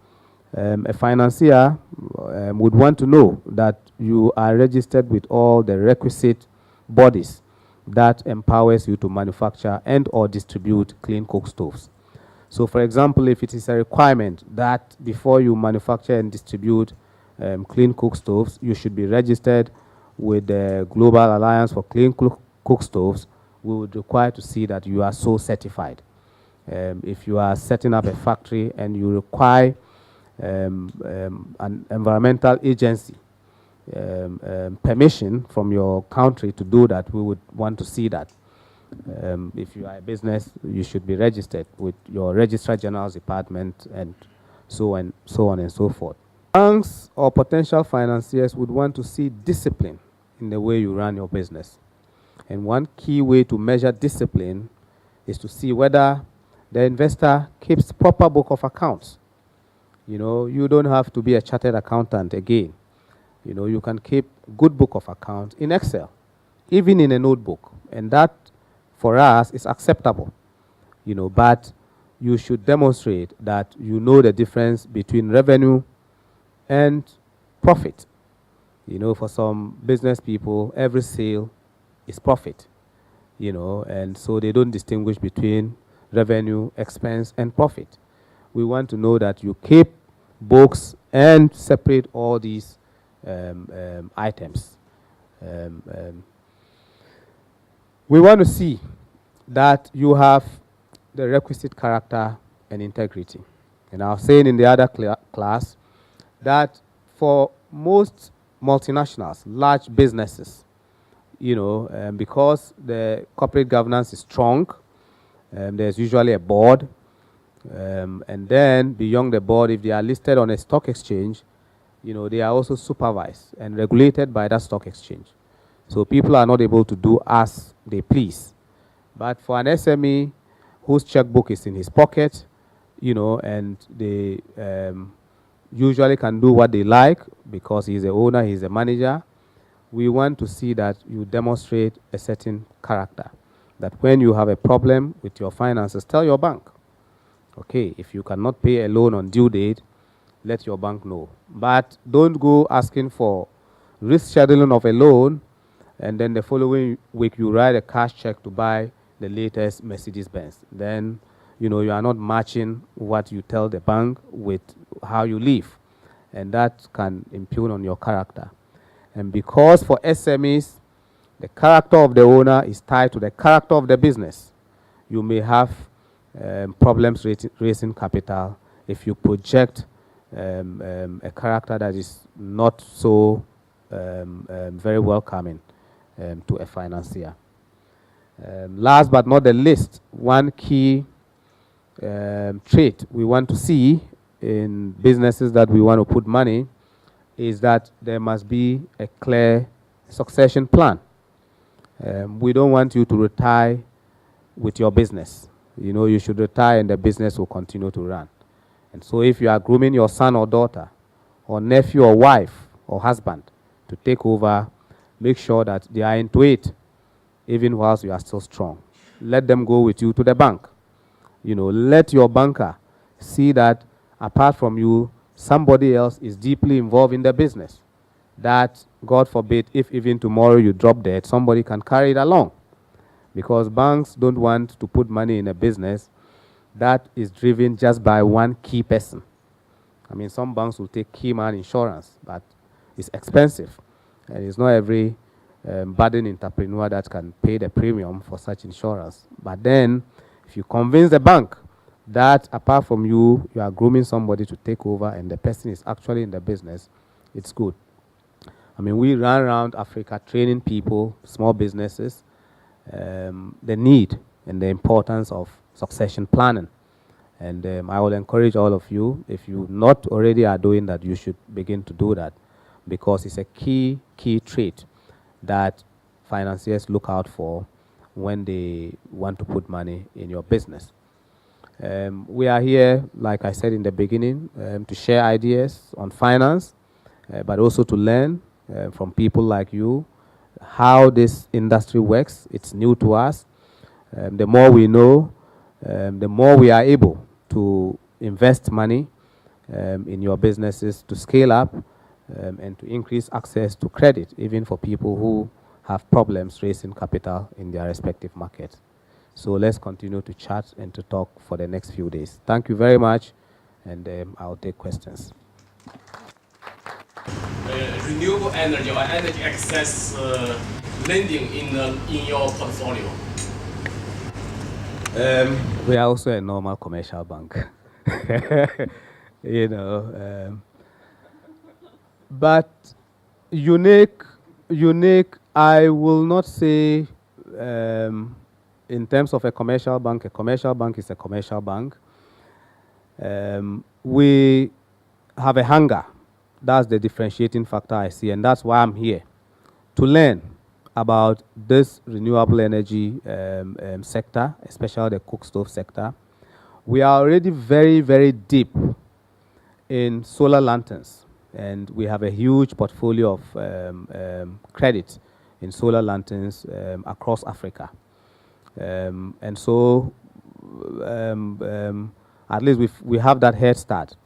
a financier would want to know that you are registered with all the requisite bodies that empowers you to manufacture and or distribute clean cook stoves. So for example, if it is a requirement that before you manufacture and distribute clean cook stoves, you should be registered with the Global Alliance for Clean Cook Stoves, we would require to see that you are so certified. If you are setting up a factory and you require an environmental agency permission from your country to do that, we would want to see that. If you are a business, you should be registered with your Registrar General's Department and so on and so forth. Banks or potential financiers would want to see discipline in the way you run your business. And one key way to measure discipline is to see whether the investor keeps proper book of accounts. You don't have to be a chartered accountant again. You can keep good book of accounts in Excel, even in a notebook. And that, for us, is acceptable. But you should demonstrate that you know the difference between revenue and profit. For some business people, every sale is profit. And so they don't distinguish between revenue, expense, and profit. We want to know that you keep books and separate all these items. We want to see that you have the requisite character and integrity. And I was saying in the other class that for most multinationals, large businesses, because the corporate governance is strong, there's usually a board, and then beyond the board, if they are listed on a stock exchange, they are also supervised and regulated by that stock exchange. So people are not able to do as they please. But for an SME whose checkbook is in his pocket, and they usually can do what they like because he's the owner, he's the manager, we want to see that you demonstrate a certain character. That when you have a problem with your finances, tell your bank. Okay, if you cannot pay a loan on due date, let your bank know. But don't go asking for risk scheduling of a loan, and then the following week you write a cash check to buy the latest Mercedes-Benz. Then, you are not matching what you tell the bank with how you live. And that can impugn on your character. And because for SMEs, the character of the owner is tied to the character of the business, you may have problems raising capital if you project a character that is not so very welcoming to a financier. Last but not the least, one key trait we want to see in businesses that we want to put money is that there must be a clear succession plan. We don't want you to retire with your business. You should retire and the business will continue to run. And so if you are grooming your son or daughter or nephew or wife or husband to take over, make sure that they are into it even whilst you are still strong. Let them go with you to the bank. let your banker see that apart from you, somebody else is deeply involved in the business. That, God forbid, if even tomorrow you drop dead, somebody can carry it along. Because banks don't want to put money in a business that is driven just by one key person. I mean, some banks will take key man insurance, but it's expensive. And it's not every budding entrepreneur that can pay the premium for such insurance. But then, if you convince the bank that apart from you, you are grooming somebody to take over and the person is actually in the business, it's good. I mean, we run around Africa training people, small businesses, the need and the importance of succession planning. And I will encourage all of you, if you not already are doing that, you should begin to do that, because it's a key trait that financiers look out for when they want to put money in your business. We are here, like I said in the beginning, to share ideas on finance, but also to learn from people like you how this industry works. It's new to us. The more we know, the more we are able to invest money in your businesses to scale up and to increase access to credit, even for people who have problems raising capital in their respective markets. So let's continue to chat and to talk for the next few days. Thank you very much, and I'll take questions. Renewable energy or energy access lending in your portfolio? We are also a normal commercial bank, but unique. I will not say in terms of a commercial bank is a commercial bank. We have a hunger. That's the differentiating factor I see, and that's why I'm here, to learn about this renewable energy sector, especially the cook stove sector. We are already very, very deep in solar lanterns, and we have a huge portfolio of credit in solar lanterns across Africa. And so at least we have that head start.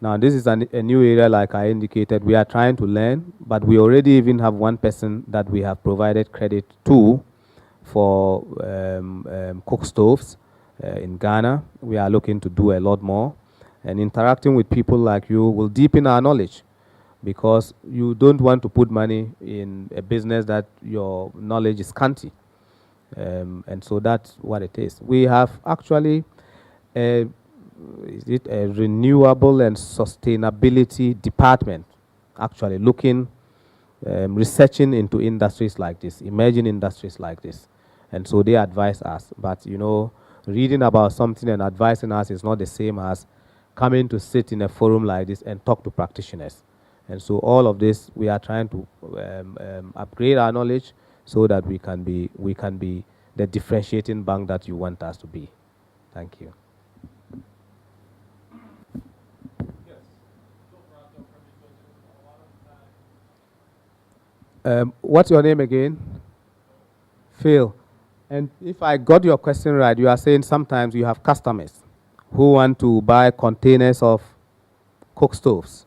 Now, this is a new area, like I indicated. We are trying to learn, but we already even have one person that we have provided credit to for cook stoves in Ghana. We are looking to do a lot more. And interacting with people like you will deepen our knowledge, because you don't want to put money in a business that your knowledge is scanty. And so that's what it is. We have actually a renewable and sustainability department, actually looking, researching into industries like this, emerging industries like this. And so they advise us. But, reading about something and advising us is not the same as coming to sit in a forum like this and talk to practitioners. And so all of this, we are trying to upgrade our knowledge so that we can be the differentiating bank that you want us to be. Thank you. What's your name again? Phil. And if I got your question right, you are saying sometimes you have customers who want to buy containers of cook stoves.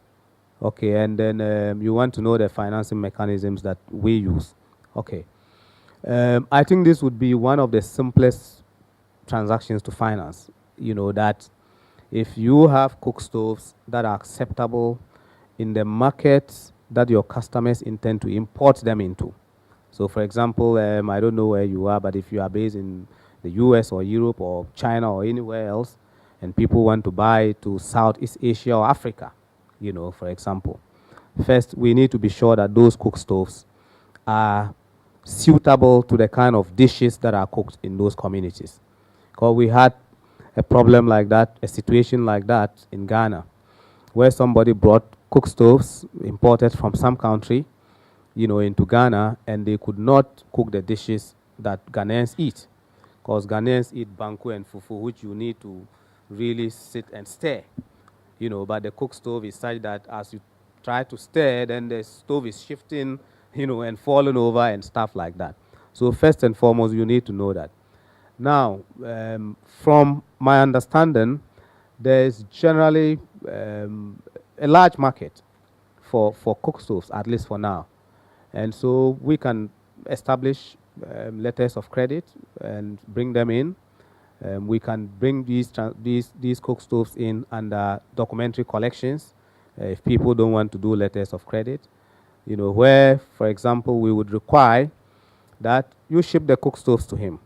Okay, and then you want to know the financing mechanisms that we use. Okay. I think this would be one of the simplest transactions to finance. That if you have cook stoves that are acceptable in the markets that your customers intend to import them into. So, for example, I don't know where you are, but if you are based in the US or Europe or China or anywhere else, and people want to buy to Southeast Asia or Africa, for example, first we need to be sure that those cook stoves are suitable to the kind of dishes that are cooked in those communities. Because we had a problem like that, a situation like that in Ghana, where somebody brought cook stoves imported from some country, into Ghana, and they could not cook the dishes that Ghanaians eat. Because Ghanaians eat banku and fufu, which you need to really sit and stir. But the cook stove is such that as you try to stir, then the stove is shifting, and falling over and stuff like that. So first and foremost, you need to know that. Now, from my understanding, there is generally a large market for cook stoves, at least for now. And so we can establish letters of credit and bring them in. We can bring these cook stoves in under documentary collections if people don't want to do letters of credit. You know, where, for example, we would require that you ship the cook stoves to him,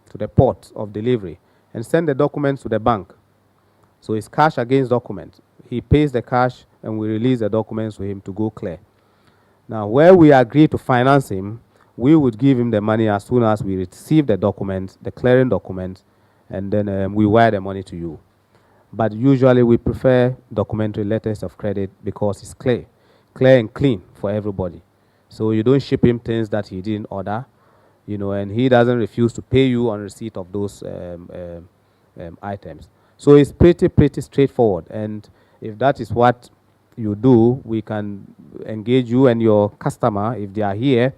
to the port of delivery, and send the documents to the bank. So it's cash against document. He pays the cash, and we release the documents to him to go clear. Now, where we agree to finance him, we would give him the money as soon as we receive the documents, the clearing documents, and then we wire the money to you. But usually we prefer documentary letters of credit because it's clear and clean for everybody. So you don't ship him things that he didn't order, you know, and he doesn't refuse to pay you on receipt of those items. So it's pretty straightforward. And if that is what you do, we can engage you and your customer if they are here.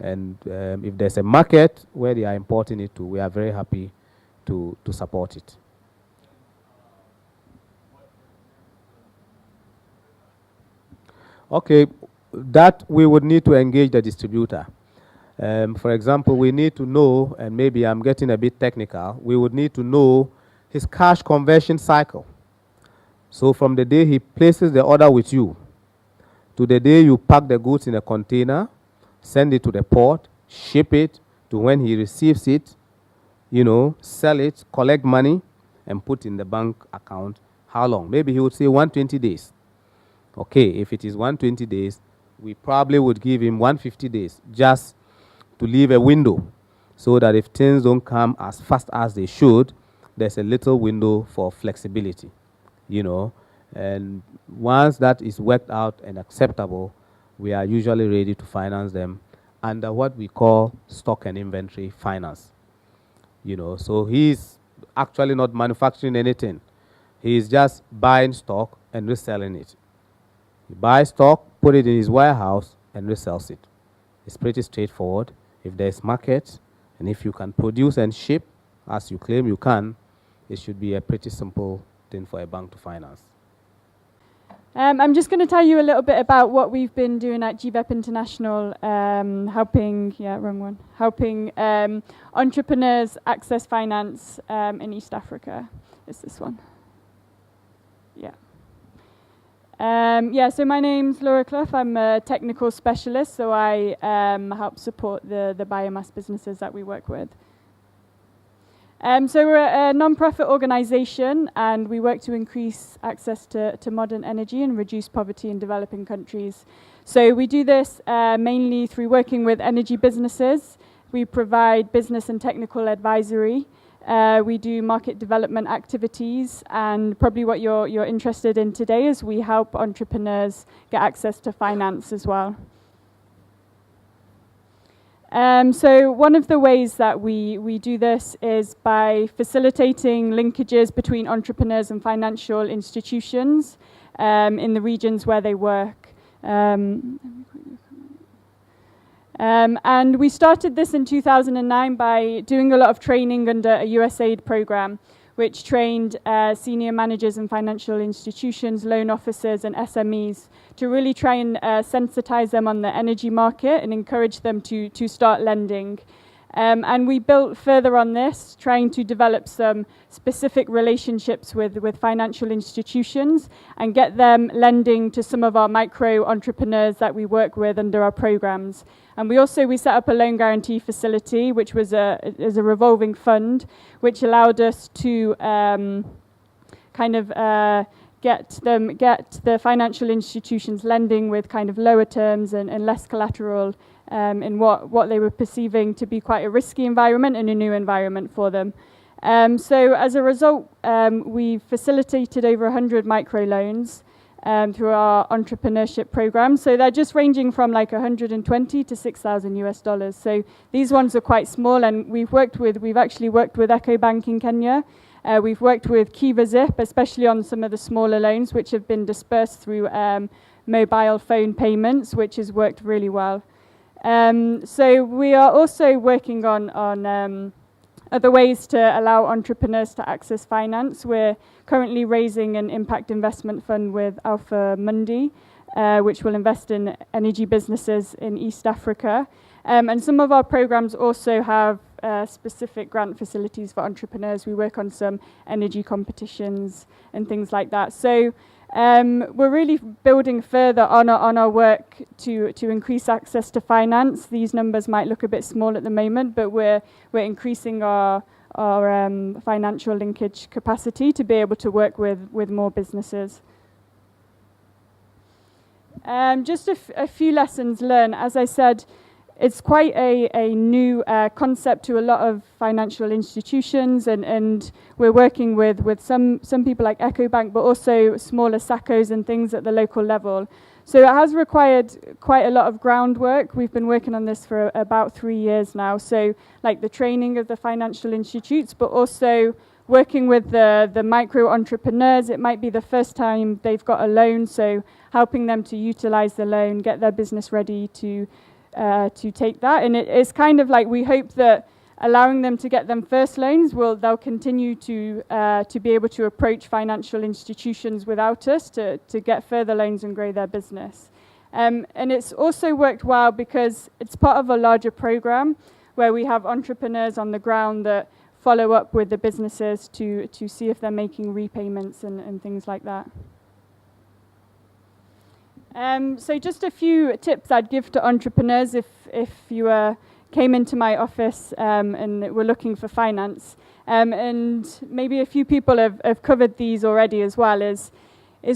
And if there's a market where they are importing it to, we are very happy to support it. Okay, that we would need to engage the distributor. For example, we need to know, and maybe I'm getting a bit technical, we would need to know his cash conversion cycle. So from the day he places the order with you to the day you pack the goods in a container, send it to the port, ship it, to when he receives it, you know, sell it, collect money, and put in the bank account, how long? Maybe he would say 120 days. Okay, if it is 120 days, we probably would give him 150 days just to leave a window so that if things don't come as fast as they should, there's a little window for flexibility, you know. And once that is worked out and acceptable, we are usually ready to finance them under what we call stock and inventory finance. You know, so he's actually not manufacturing anything. He's just buying stock and reselling it. He buys stock, put it in his warehouse, and resells it. It's pretty straightforward. If there's market, and if you can produce and ship, as you claim you can, it should be a pretty simple thing for a bank to finance. I'm just going to tell you a little bit about what we've been doing at GVEP International, helping entrepreneurs access finance in East Africa. Is this one? Yeah. So my name's Laura Clough. I'm a technical specialist, so I help support the biomass businesses that we work with. So we're a non-profit organization, and we work to increase access to modern energy and reduce poverty in developing countries. So we do this mainly through working with energy businesses. We provide business and technical advisory. We do market development activities, and probably what you're interested in today is we help entrepreneurs get access to finance as well. So one of the ways that we do this is by facilitating linkages between entrepreneurs and financial institutions in the regions where they work. And we started this in 2009 by doing a lot of training under a USAID program, which trained senior managers in financial institutions, loan officers, and SMEs to really try and sensitize them on the energy market and encourage them to start lending. And we built further on this, trying to develop some specific relationships with financial institutions and get them lending to some of our micro entrepreneurs that we work with under our programs. And we set up a loan guarantee facility, which was a revolving fund, which allowed us to get the financial institutions lending with kind of lower terms and less collateral in what they were perceiving to be quite a risky environment and a new environment for them. So as a result, we facilitated over 100 microloans through our entrepreneurship program. So they're just ranging from like 120 to $6,000 US. So these ones are quite small, and we've actually worked with EcoBank in Kenya. We've worked with Kiva Zip, especially on some of the smaller loans, which have been dispersed through mobile phone payments, which has worked really well. So we are also working on Other ways to allow entrepreneurs to access finance. We're currently raising an impact investment fund with Alpha Mundi, which will invest in energy businesses in East Africa. And some of our programs also have specific grant facilities for entrepreneurs. We work on some energy competitions and things like that. So we're really building further on our work to increase access to finance. These numbers might look a bit small at the moment, but we're increasing our financial linkage capacity to be able to work with more businesses. Just a few lessons learned. As I said, it's quite a new concept to a lot of financial institutions, and we're working with some people like EcoBank, but also smaller SACCOs and things at the local level. So it has required quite a lot of groundwork. We've been working on this for about 3 years now. So like the training of the financial institutes, but also working with the micro entrepreneurs. It might be the first time they've got a loan, so helping them to utilize the loan, get their business ready to take that. And it's kind of like we hope that allowing them to get them first loans, they'll continue to be able to approach financial institutions without us to get further loans and grow their business. And it's also worked well because it's part of a larger program where we have entrepreneurs on the ground that follow up with the businesses to see if they're making repayments and things like that. So just a few tips I'd give to entrepreneurs if you came into my office and were looking for finance. And maybe a few people have covered these already as well. Is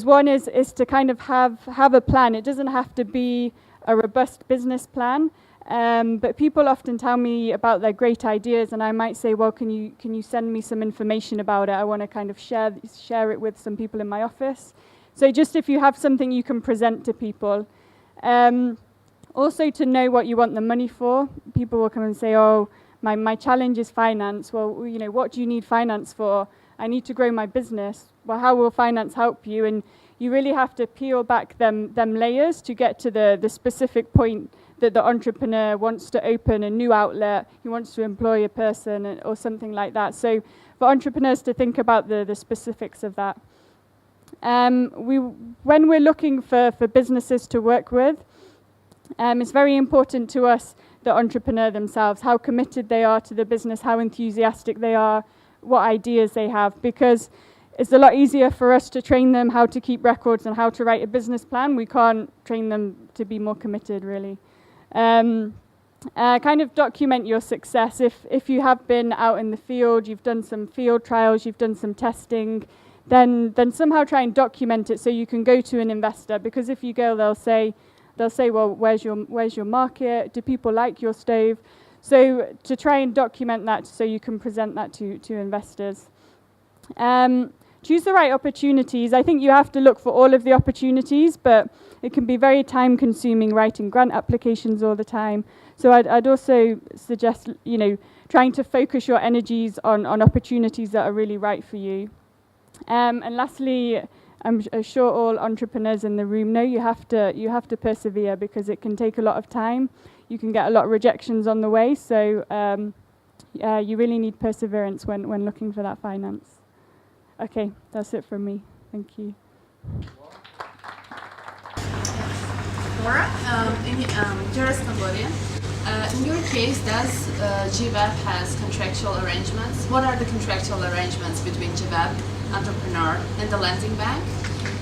one is to kind of have a plan. It doesn't have to be a robust business plan. But people often tell me about their great ideas, and I might say, well, can you send me some information about it? I want to kind of share it with some people in my office. So just if you have something you can present to people. Also to know what you want the money for. People will come and say, oh, my challenge is finance. Well, you know, what do you need finance for? I need to grow my business. Well, how will finance help you? And you really have to peel back them layers to get to the specific point that the entrepreneur wants to open a new outlet, he wants to employ a person or something like that. So for entrepreneurs to think about the specifics of that. When we're looking for businesses to work with, it's very important to us, the entrepreneur themselves, how committed they are to the business, how enthusiastic they are, what ideas they have, because it's a lot easier for us to train them how to keep records and how to write a business plan. We can't train them to be more committed, really. Kind of document your success. If you have been out in the field, you've done some field trials, you've done some testing, then somehow try and document it so you can go to an investor. Because if you go, they'll say, well, where's your market? Do people like your stove? So to try and document that so you can present that to investors. Choose the right opportunities. I think you have to look for all of the opportunities, but it can be very time-consuming writing grant applications all the time. So I'd also suggest, you know, trying to focus your energies on opportunities that are really right for you. And lastly, I'm sure all entrepreneurs in the room know you have to persevere because it can take a lot of time. You can get a lot of rejections on the way. So you really need perseverance when looking for that finance. Okay, that's it from me. Thank you. Laura, Juris Cambodia. In your case, does GWAP has contractual arrangements? What are the contractual arrangements between GWAP, entrepreneur, and the lending bank?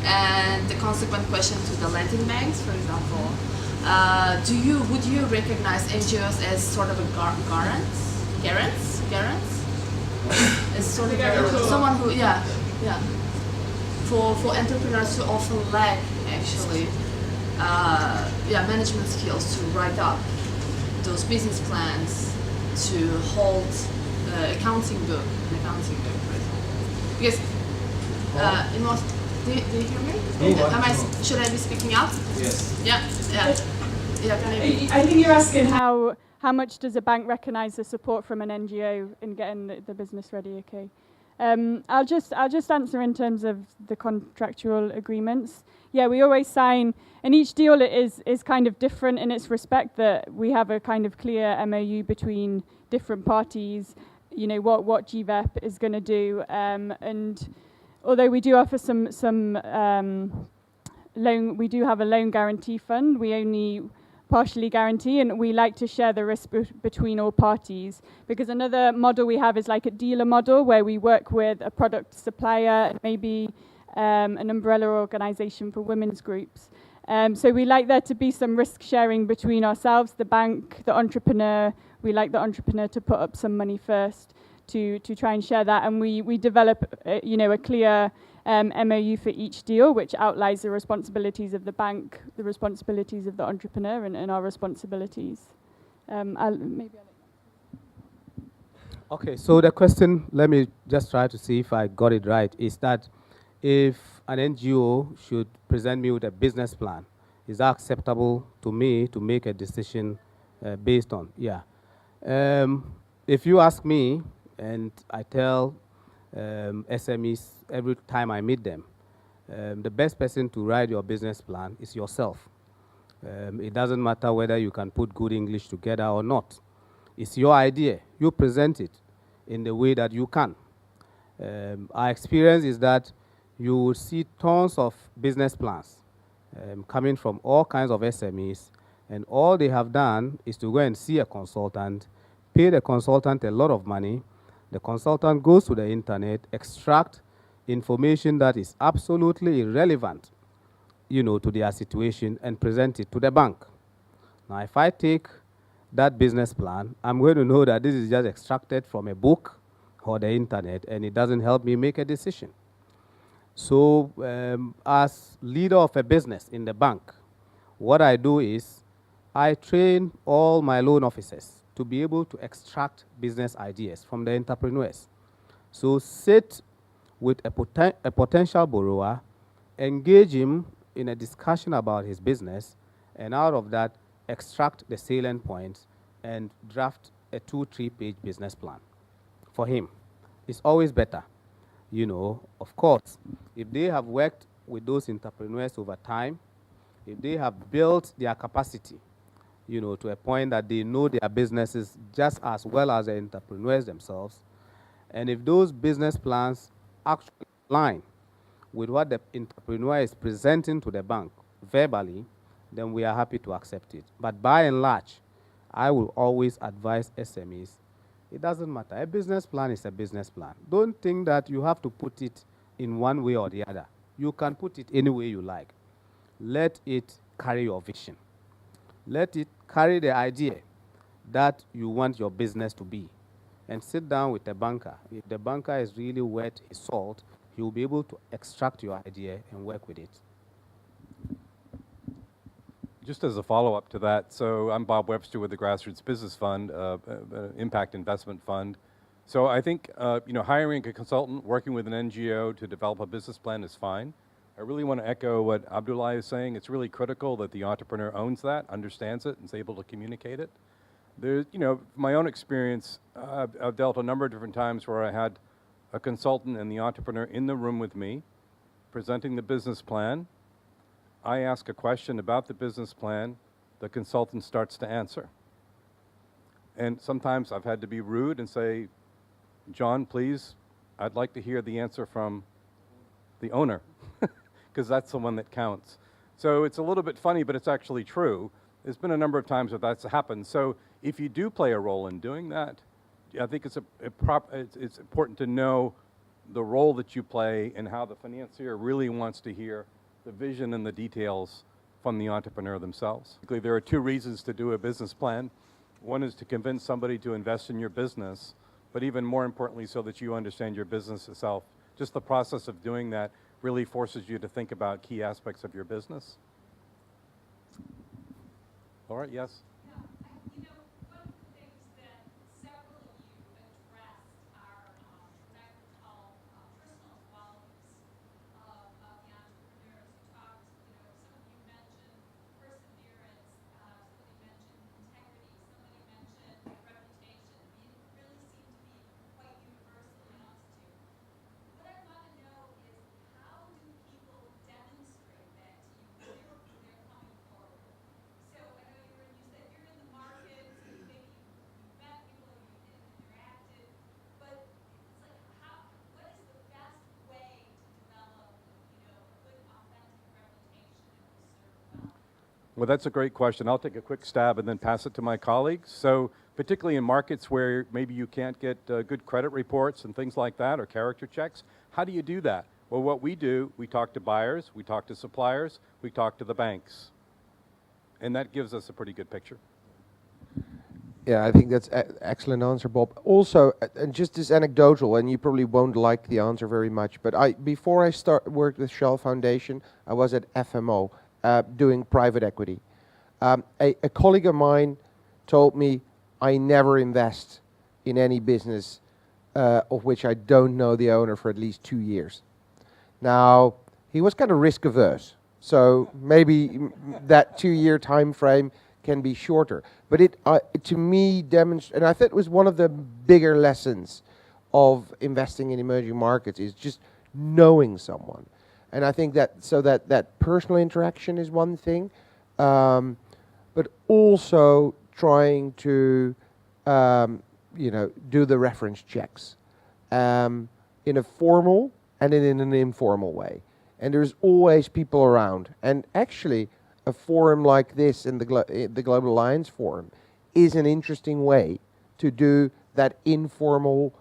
And the consequent question to the lending banks, for example, would you recognize NGOs as sort of a guarants? As sort of someone who, for entrepreneurs who often lack actually, management skills to write up those business plans, to hold an accounting book, for example. Because in most, do you hear me? Should I be speaking out? Yes. Yeah. I think you're asking how much does a bank recognize the support from an NGO in getting the business ready? Okay. I'll just answer in terms of the contractual agreements. Yeah, we always sign, and each deal is kind of different in its respect that we have a kind of clear MOU between different parties. what GVEP is going to do. And although we do offer some loan, we do have a loan guarantee fund. We only partially guarantee, and we like to share the risk between all parties, because another model we have is like a dealer model where we work with a product supplier and maybe an umbrella organization for women's groups. So we like there to be some risk sharing between ourselves, the bank, the entrepreneur. We like the entrepreneur to put up some money first to try and share that, and we develop a clear MOU for each deal, which outlines the responsibilities of the bank, the responsibilities of the entrepreneur, and our responsibilities. Okay, so the question, let me just try to see if I got it right, is that if an NGO should present me with a business plan, is that acceptable to me to make a decision based on? Yeah. If you ask me, and I tell SMEs every time I meet them, the best person to write your business plan is yourself. It doesn't matter whether you can put good English together or not. It's your idea. You present it in the way that you can. Our experience is that you will see tons of business plans coming from all kinds of SMEs, and all they have done is to go and see a consultant, pay the consultant a lot of money. The consultant goes to the internet, extract information that is absolutely irrelevant, to their situation, and present it to the bank. Now, if I take that business plan, I'm going to know that this is just extracted from a book or the internet, and it doesn't help me make a decision. So, as leader of a business in the bank, what I do is I train all my loan officers to be able to extract business ideas from the entrepreneurs. So sit with a potential borrower, engage him in a discussion about his business, and out of that, extract the salient points and draft a 2-3 page business plan for him. It's always better. Of course, if they have worked with those entrepreneurs over time, if they have built their capacity, to a point that they know their businesses just as well as the entrepreneurs themselves, and if those business plans actually align with what the entrepreneur is presenting to the bank verbally, then we are happy to accept it. But by and large, I will always advise SMEs, it doesn't matter. A business plan is a business plan. Don't think that you have to put it in one way or the other. You can put it any way you like. Let it carry your vision. Let it carry the idea that you want your business to be. And sit down with the banker. If the banker is really worth his salt, he will be able to extract your idea and work with it. Just as a follow-up to that, so I'm Bob Webster with the Grassroots Business Fund, Impact Investment Fund. So I think hiring a consultant, working with an NGO to develop a business plan is fine. I really want to echo what Abdullah is saying. It's really critical that the entrepreneur owns that, understands it, and is able to communicate it. There's, my own experience, I've dealt a number of different times where I had a consultant and the entrepreneur in the room with me, presenting the business plan. I ask a question about the business plan, the consultant starts to answer. And sometimes I've had to be rude and say, John, please, I'd like to hear the answer from the owner, because that's the one that counts. So it's a little bit funny, but it's actually true. There's been a number of times where that's happened. So if you do play a role in doing that, I think it's important to know the role that you play and how the financier really wants to hear the vision and the details from the entrepreneur themselves. There are 2 reasons to do a business plan. One is to convince somebody to invest in your business, but even more importantly, so that you understand your business itself. Just the process of doing that really forces you to think about key aspects of your business. All right, yes? Well, that's a great question. I'll take a quick stab and then pass it to my colleagues. So particularly in markets where maybe you can't get good credit reports and things like that, or character checks, how do you do that? Well, what we do, we talk to buyers, we talk to suppliers, we talk to the banks. And that gives us a pretty good picture. Yeah, I think that's an excellent answer, Bob. Also, and just as anecdotal, and you probably won't like the answer very much, but before I worked with Shell Foundation, I was at FMO doing private equity. A colleague of mine told me, I never invest in any business of which I don't know the owner for at least 2 years. Now, he was kind of risk averse, so maybe that 2-year time frame can be shorter. But it to me demonstrates, and I thought it was one of the bigger lessons of investing in emerging markets, is just knowing someone. And I think that personal interaction is one thing, but also trying to do the reference checks in a formal and in an informal way. And there's always people around. And actually, a forum like this in the Global Alliance Forum is an interesting way to do that informal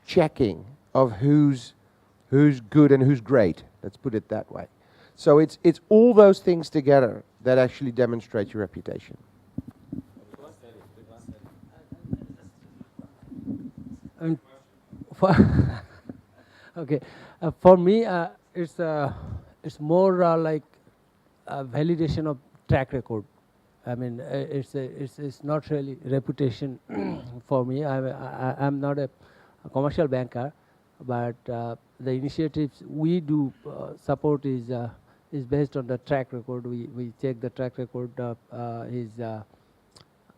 checking of who's good and who's great. Let's put it that way. So it's all those things together that actually demonstrate your reputation. Okay, for me, it's more like a validation of track record. I mean, it's not really reputation for me. I'm not a commercial banker, but the initiatives we do support is based on the track record. We check the track record of his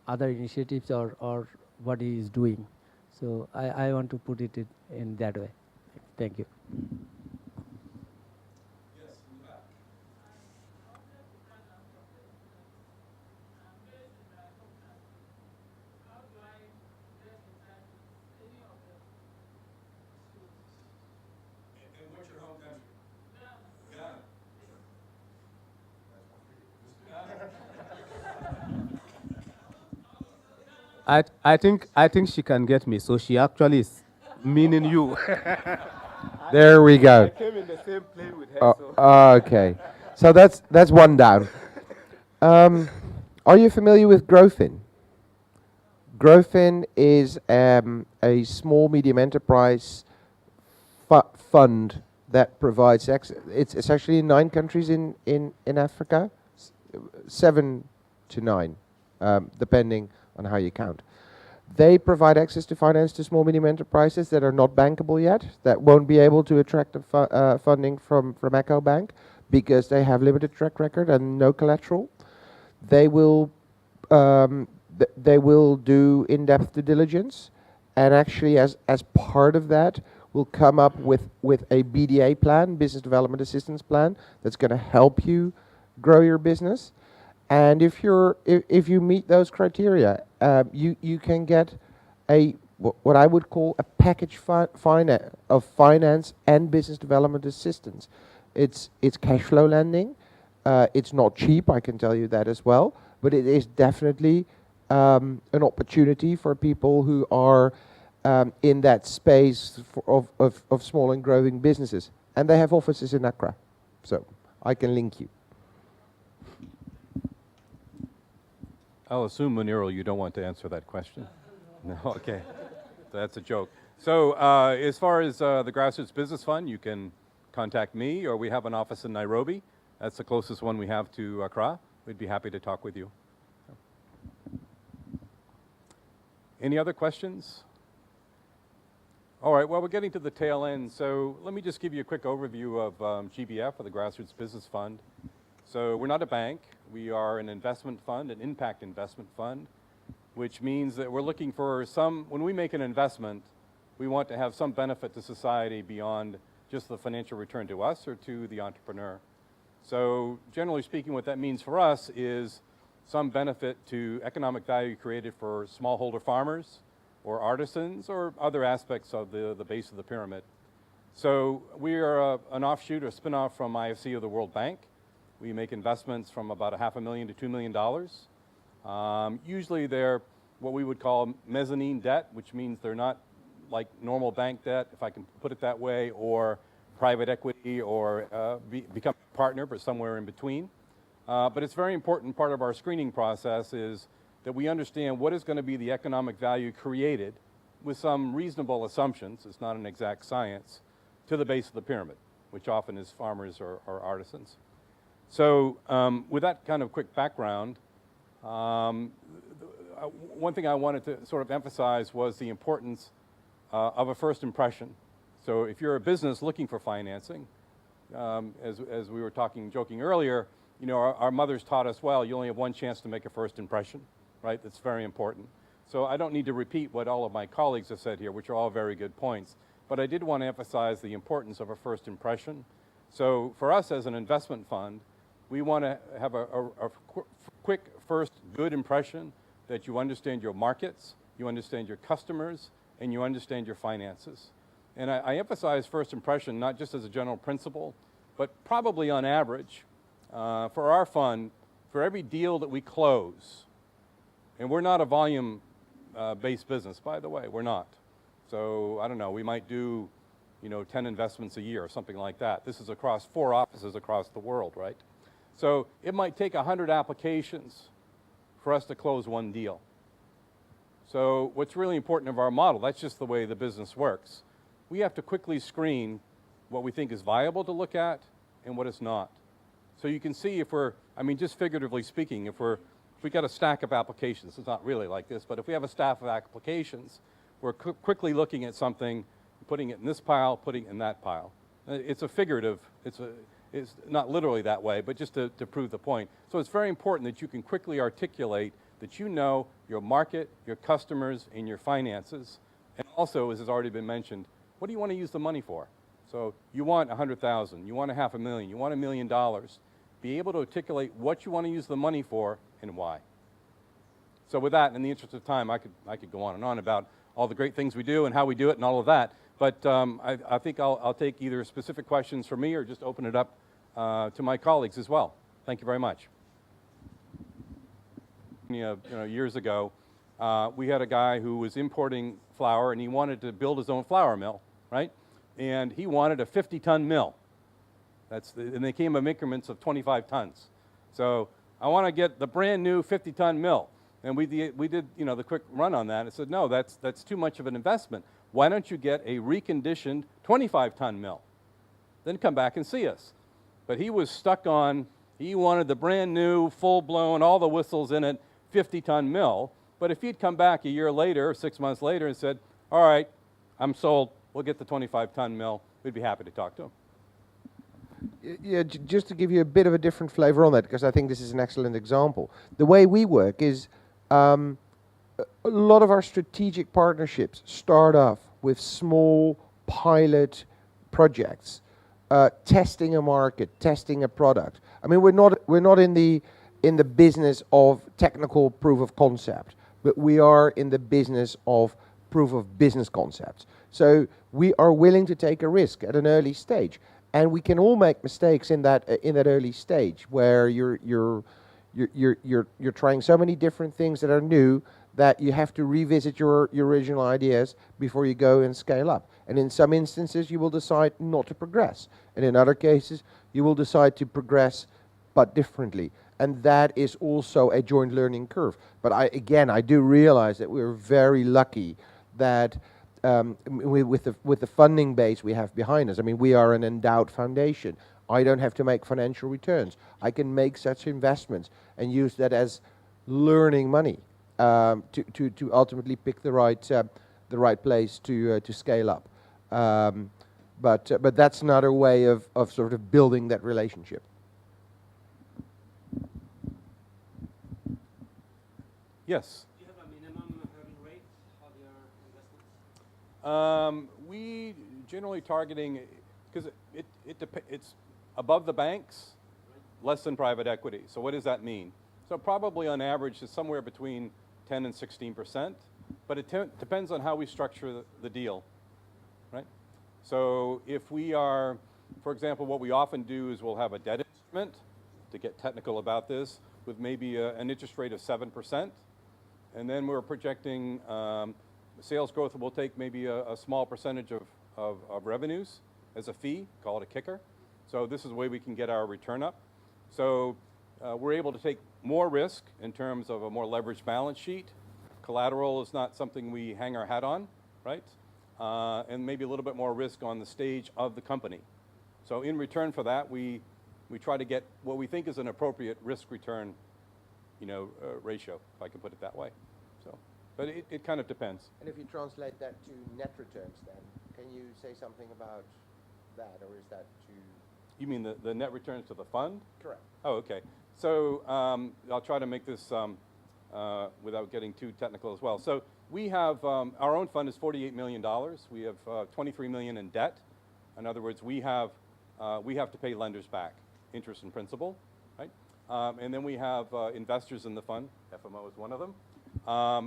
other initiatives or what he is doing. So I want to put it in that way. Thank you. I think she can get me. So she actually is meaning you. There we go. I came in the same plane with her. Okay, so that's one down. Are you familiar with Growfin? Growfin is a small medium enterprise fund that provides access. It's actually in 9 countries in Africa, 7 to 9, depending on how you count. They provide access to finance to small medium enterprises that are not bankable yet, that won't be able to attract funding from Echo Bank because they have limited track record and no collateral. They will do in-depth due diligence, and actually as part of that will come up with a BDA plan, business development assistance plan, that's going to help you grow your business. And if you meet those criteria, you can get what I would call a package of finance and business development assistance. It's cash flow lending. It's not cheap, I can tell you that as well, but it is definitely an opportunity for people who are in that space of small and growing businesses. And they have offices in Accra, so I can link you. I'll assume, Munirul, you don't want to answer that question. No, okay. That's a joke. So as far as the Grassroots Business Fund, you can contact me, or we have an office in Nairobi. That's the closest one we have to Accra. We'd be happy to talk with you. Any other questions? All right, well, we're getting to the tail end, so let me just give you a quick overview of GBF, or the Grassroots Business Fund. So we're not a bank. We are an investment fund, an impact investment fund, which means that we're looking for when we make an investment, we want to have some benefit to society beyond just the financial return to us or to the entrepreneur. So generally speaking, what that means for us is some benefit to economic value created for smallholder farmers or artisans or other aspects of the base of the pyramid. So we are an offshoot or spin-off from IFC of the World Bank. We make investments from about $500,000 to $2 million. Usually they're what we would call mezzanine debt, which means they're not like normal bank debt, if I can put it that way, or private equity, or become a partner, but somewhere in between. But it's very important part of our screening process is that we understand what is going to be the economic value created with some reasonable assumptions, it's not an exact science, to the base of the pyramid, which often is farmers or artisans. So with that kind of quick background, one thing I wanted to sort of emphasize was the importance of a first impression. So if you're a business looking for financing, as we were joking earlier, you know, our mothers taught us, well, you only have one chance to make a first impression, right? That's very important. So I don't need to repeat what all of my colleagues have said here, which are all very good points. But I did want to emphasize the importance of a first impression. So for us as an investment fund, we want to have a quick first good impression that you understand your markets, you understand your customers, and you understand your finances. And I emphasize first impression not just as a general principle, but probably on average, for our fund, for every deal that we close, and we're not a volume-based business, by the way, we're not. So I don't know, we might do, you know, 10 investments a year or something like that. This is across 4 offices across the world, right? So it might take 100 applications for us to close one deal. So what's really important of our model, that's just the way the business works. We have to quickly screen what we think is viable to look at and what is not. So you can see if we're, I mean, just figuratively speaking, if we got a stack of applications, it's not really like this, but if we have a stack of applications, we're quickly looking at something, putting it in this pile, putting it in that pile. It's a figurative, it's not literally that way, but just to prove the point. So it's very important that you can quickly articulate that you know your market, your customers, and your finances. And also, as has already been mentioned, what do you want to use the money for? So you want 100,000, you want $500,000, you want $1 million. Be able to articulate what you want to use the money for and why. So with that, in the interest of time, I could go on and on about all the great things we do and how we do it and all of that. But I think I'll take either specific questions from me or just open it up to my colleagues as well. Thank you very much. You know, years ago, we had a guy who was importing flour and he wanted to build his own flour mill, right? And he wanted a 50-ton mill. And they came in increments of 25 tons. So I want to get the brand new 50-ton mill. And we did, you know, the quick run on that. And said, no, that's too much of an investment. Why don't you get a reconditioned 25-ton mill? Then come back and see us. But he was stuck on, he wanted the brand new, full-blown, all the whistles in it, 50-ton mill. But if he'd come back a year later, or 6 months later, and said, all right, I'm sold, we'll get the 25-ton mill, we'd be happy to talk to him. Yeah, just to give you a bit of a different flavor on that, because I think this is an excellent example. The way we work is a lot of our strategic partnerships start off with small pilot projects, testing a market, testing a product. I mean, we're not in the business of technical proof of concept, but we are in the business of proof of business concepts. So we are willing to take a risk at an early stage. And we can all make mistakes in that early stage where you're trying so many different things that are new that you have to revisit your original ideas before you go and scale up. And in some instances, you will decide not to progress, and in other cases, you will decide to progress but differently. And that is also a joint learning curve. But I do realize that we're very lucky that. With the funding base we have behind us. I mean, we are an endowed foundation. I don't have to make financial returns. I can make such investments and use that as learning money to ultimately pick the right place to scale up. But that's another way of sort of building that relationship. Yes. We generally targeting, because it's above the banks, less than private equity. So what does that mean? So probably on average it's somewhere between 10 and 16%, but it depends on how we structure the deal, right? So if we are, for example, what we often do is we'll have a debt instrument to get technical about this, with maybe an interest rate of 7%. And then we're projecting sales growth will take maybe a small percentage of revenues as a fee, call it a kicker. So this is the way we can get our return up. So we're able to take more risk in terms of a more leveraged balance sheet. Collateral is not something we hang our hat on, right? And maybe a little bit more risk on the stage of the company. So in return for that, we try to get what we think is an appropriate risk return, ratio, if I can put it that way. So, but it kind of depends. And if you translate that to net returns, then can you say something about that, or is that too? You mean the net returns to the fund? Correct. Oh, okay. So I'll try to make this without getting too technical as well. So we have, our own fund is $48 million. We have $23 million in debt. In other words, we have to pay lenders back, interest and principal, right? And then we have investors in the fund. FMO is one of them.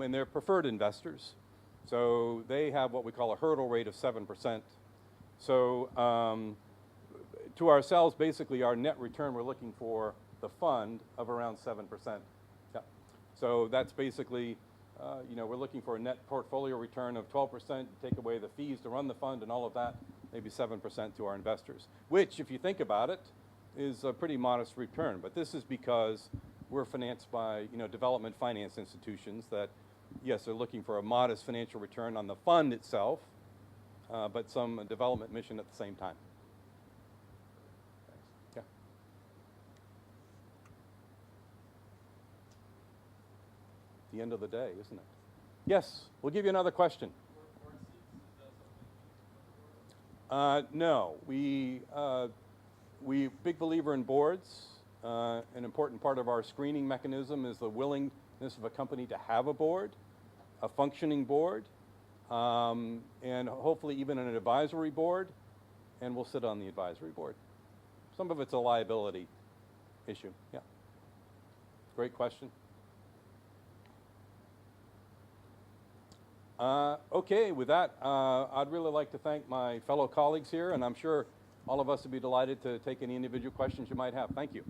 And they're preferred investors. So they have what we call a hurdle rate of 7%. So to ourselves, basically, our net return, we're looking for the fund of around 7%. Yeah. So that's basically, we're looking for a net portfolio return of 12%, take away the fees to run the fund and all of that, maybe 7% to our investors, which, if you think about it, is a pretty modest return. But this is because we're financed by, development finance institutions that, yes, they're looking for a modest financial return on the fund itself, but some development mission at the same time. Yeah. The end of the day, isn't it? Yes, we'll give you another question. No, we big believer in boards. An important part of our screening mechanism is the willingness of a company to have a board, a functioning board, and hopefully even an advisory board, and we'll sit on the advisory board. Some of it's a liability issue. Yeah. Great question. Okay, with that, I'd really like to thank my fellow colleagues here, and I'm sure all of us would be delighted to take any individual questions you might have. Thank you.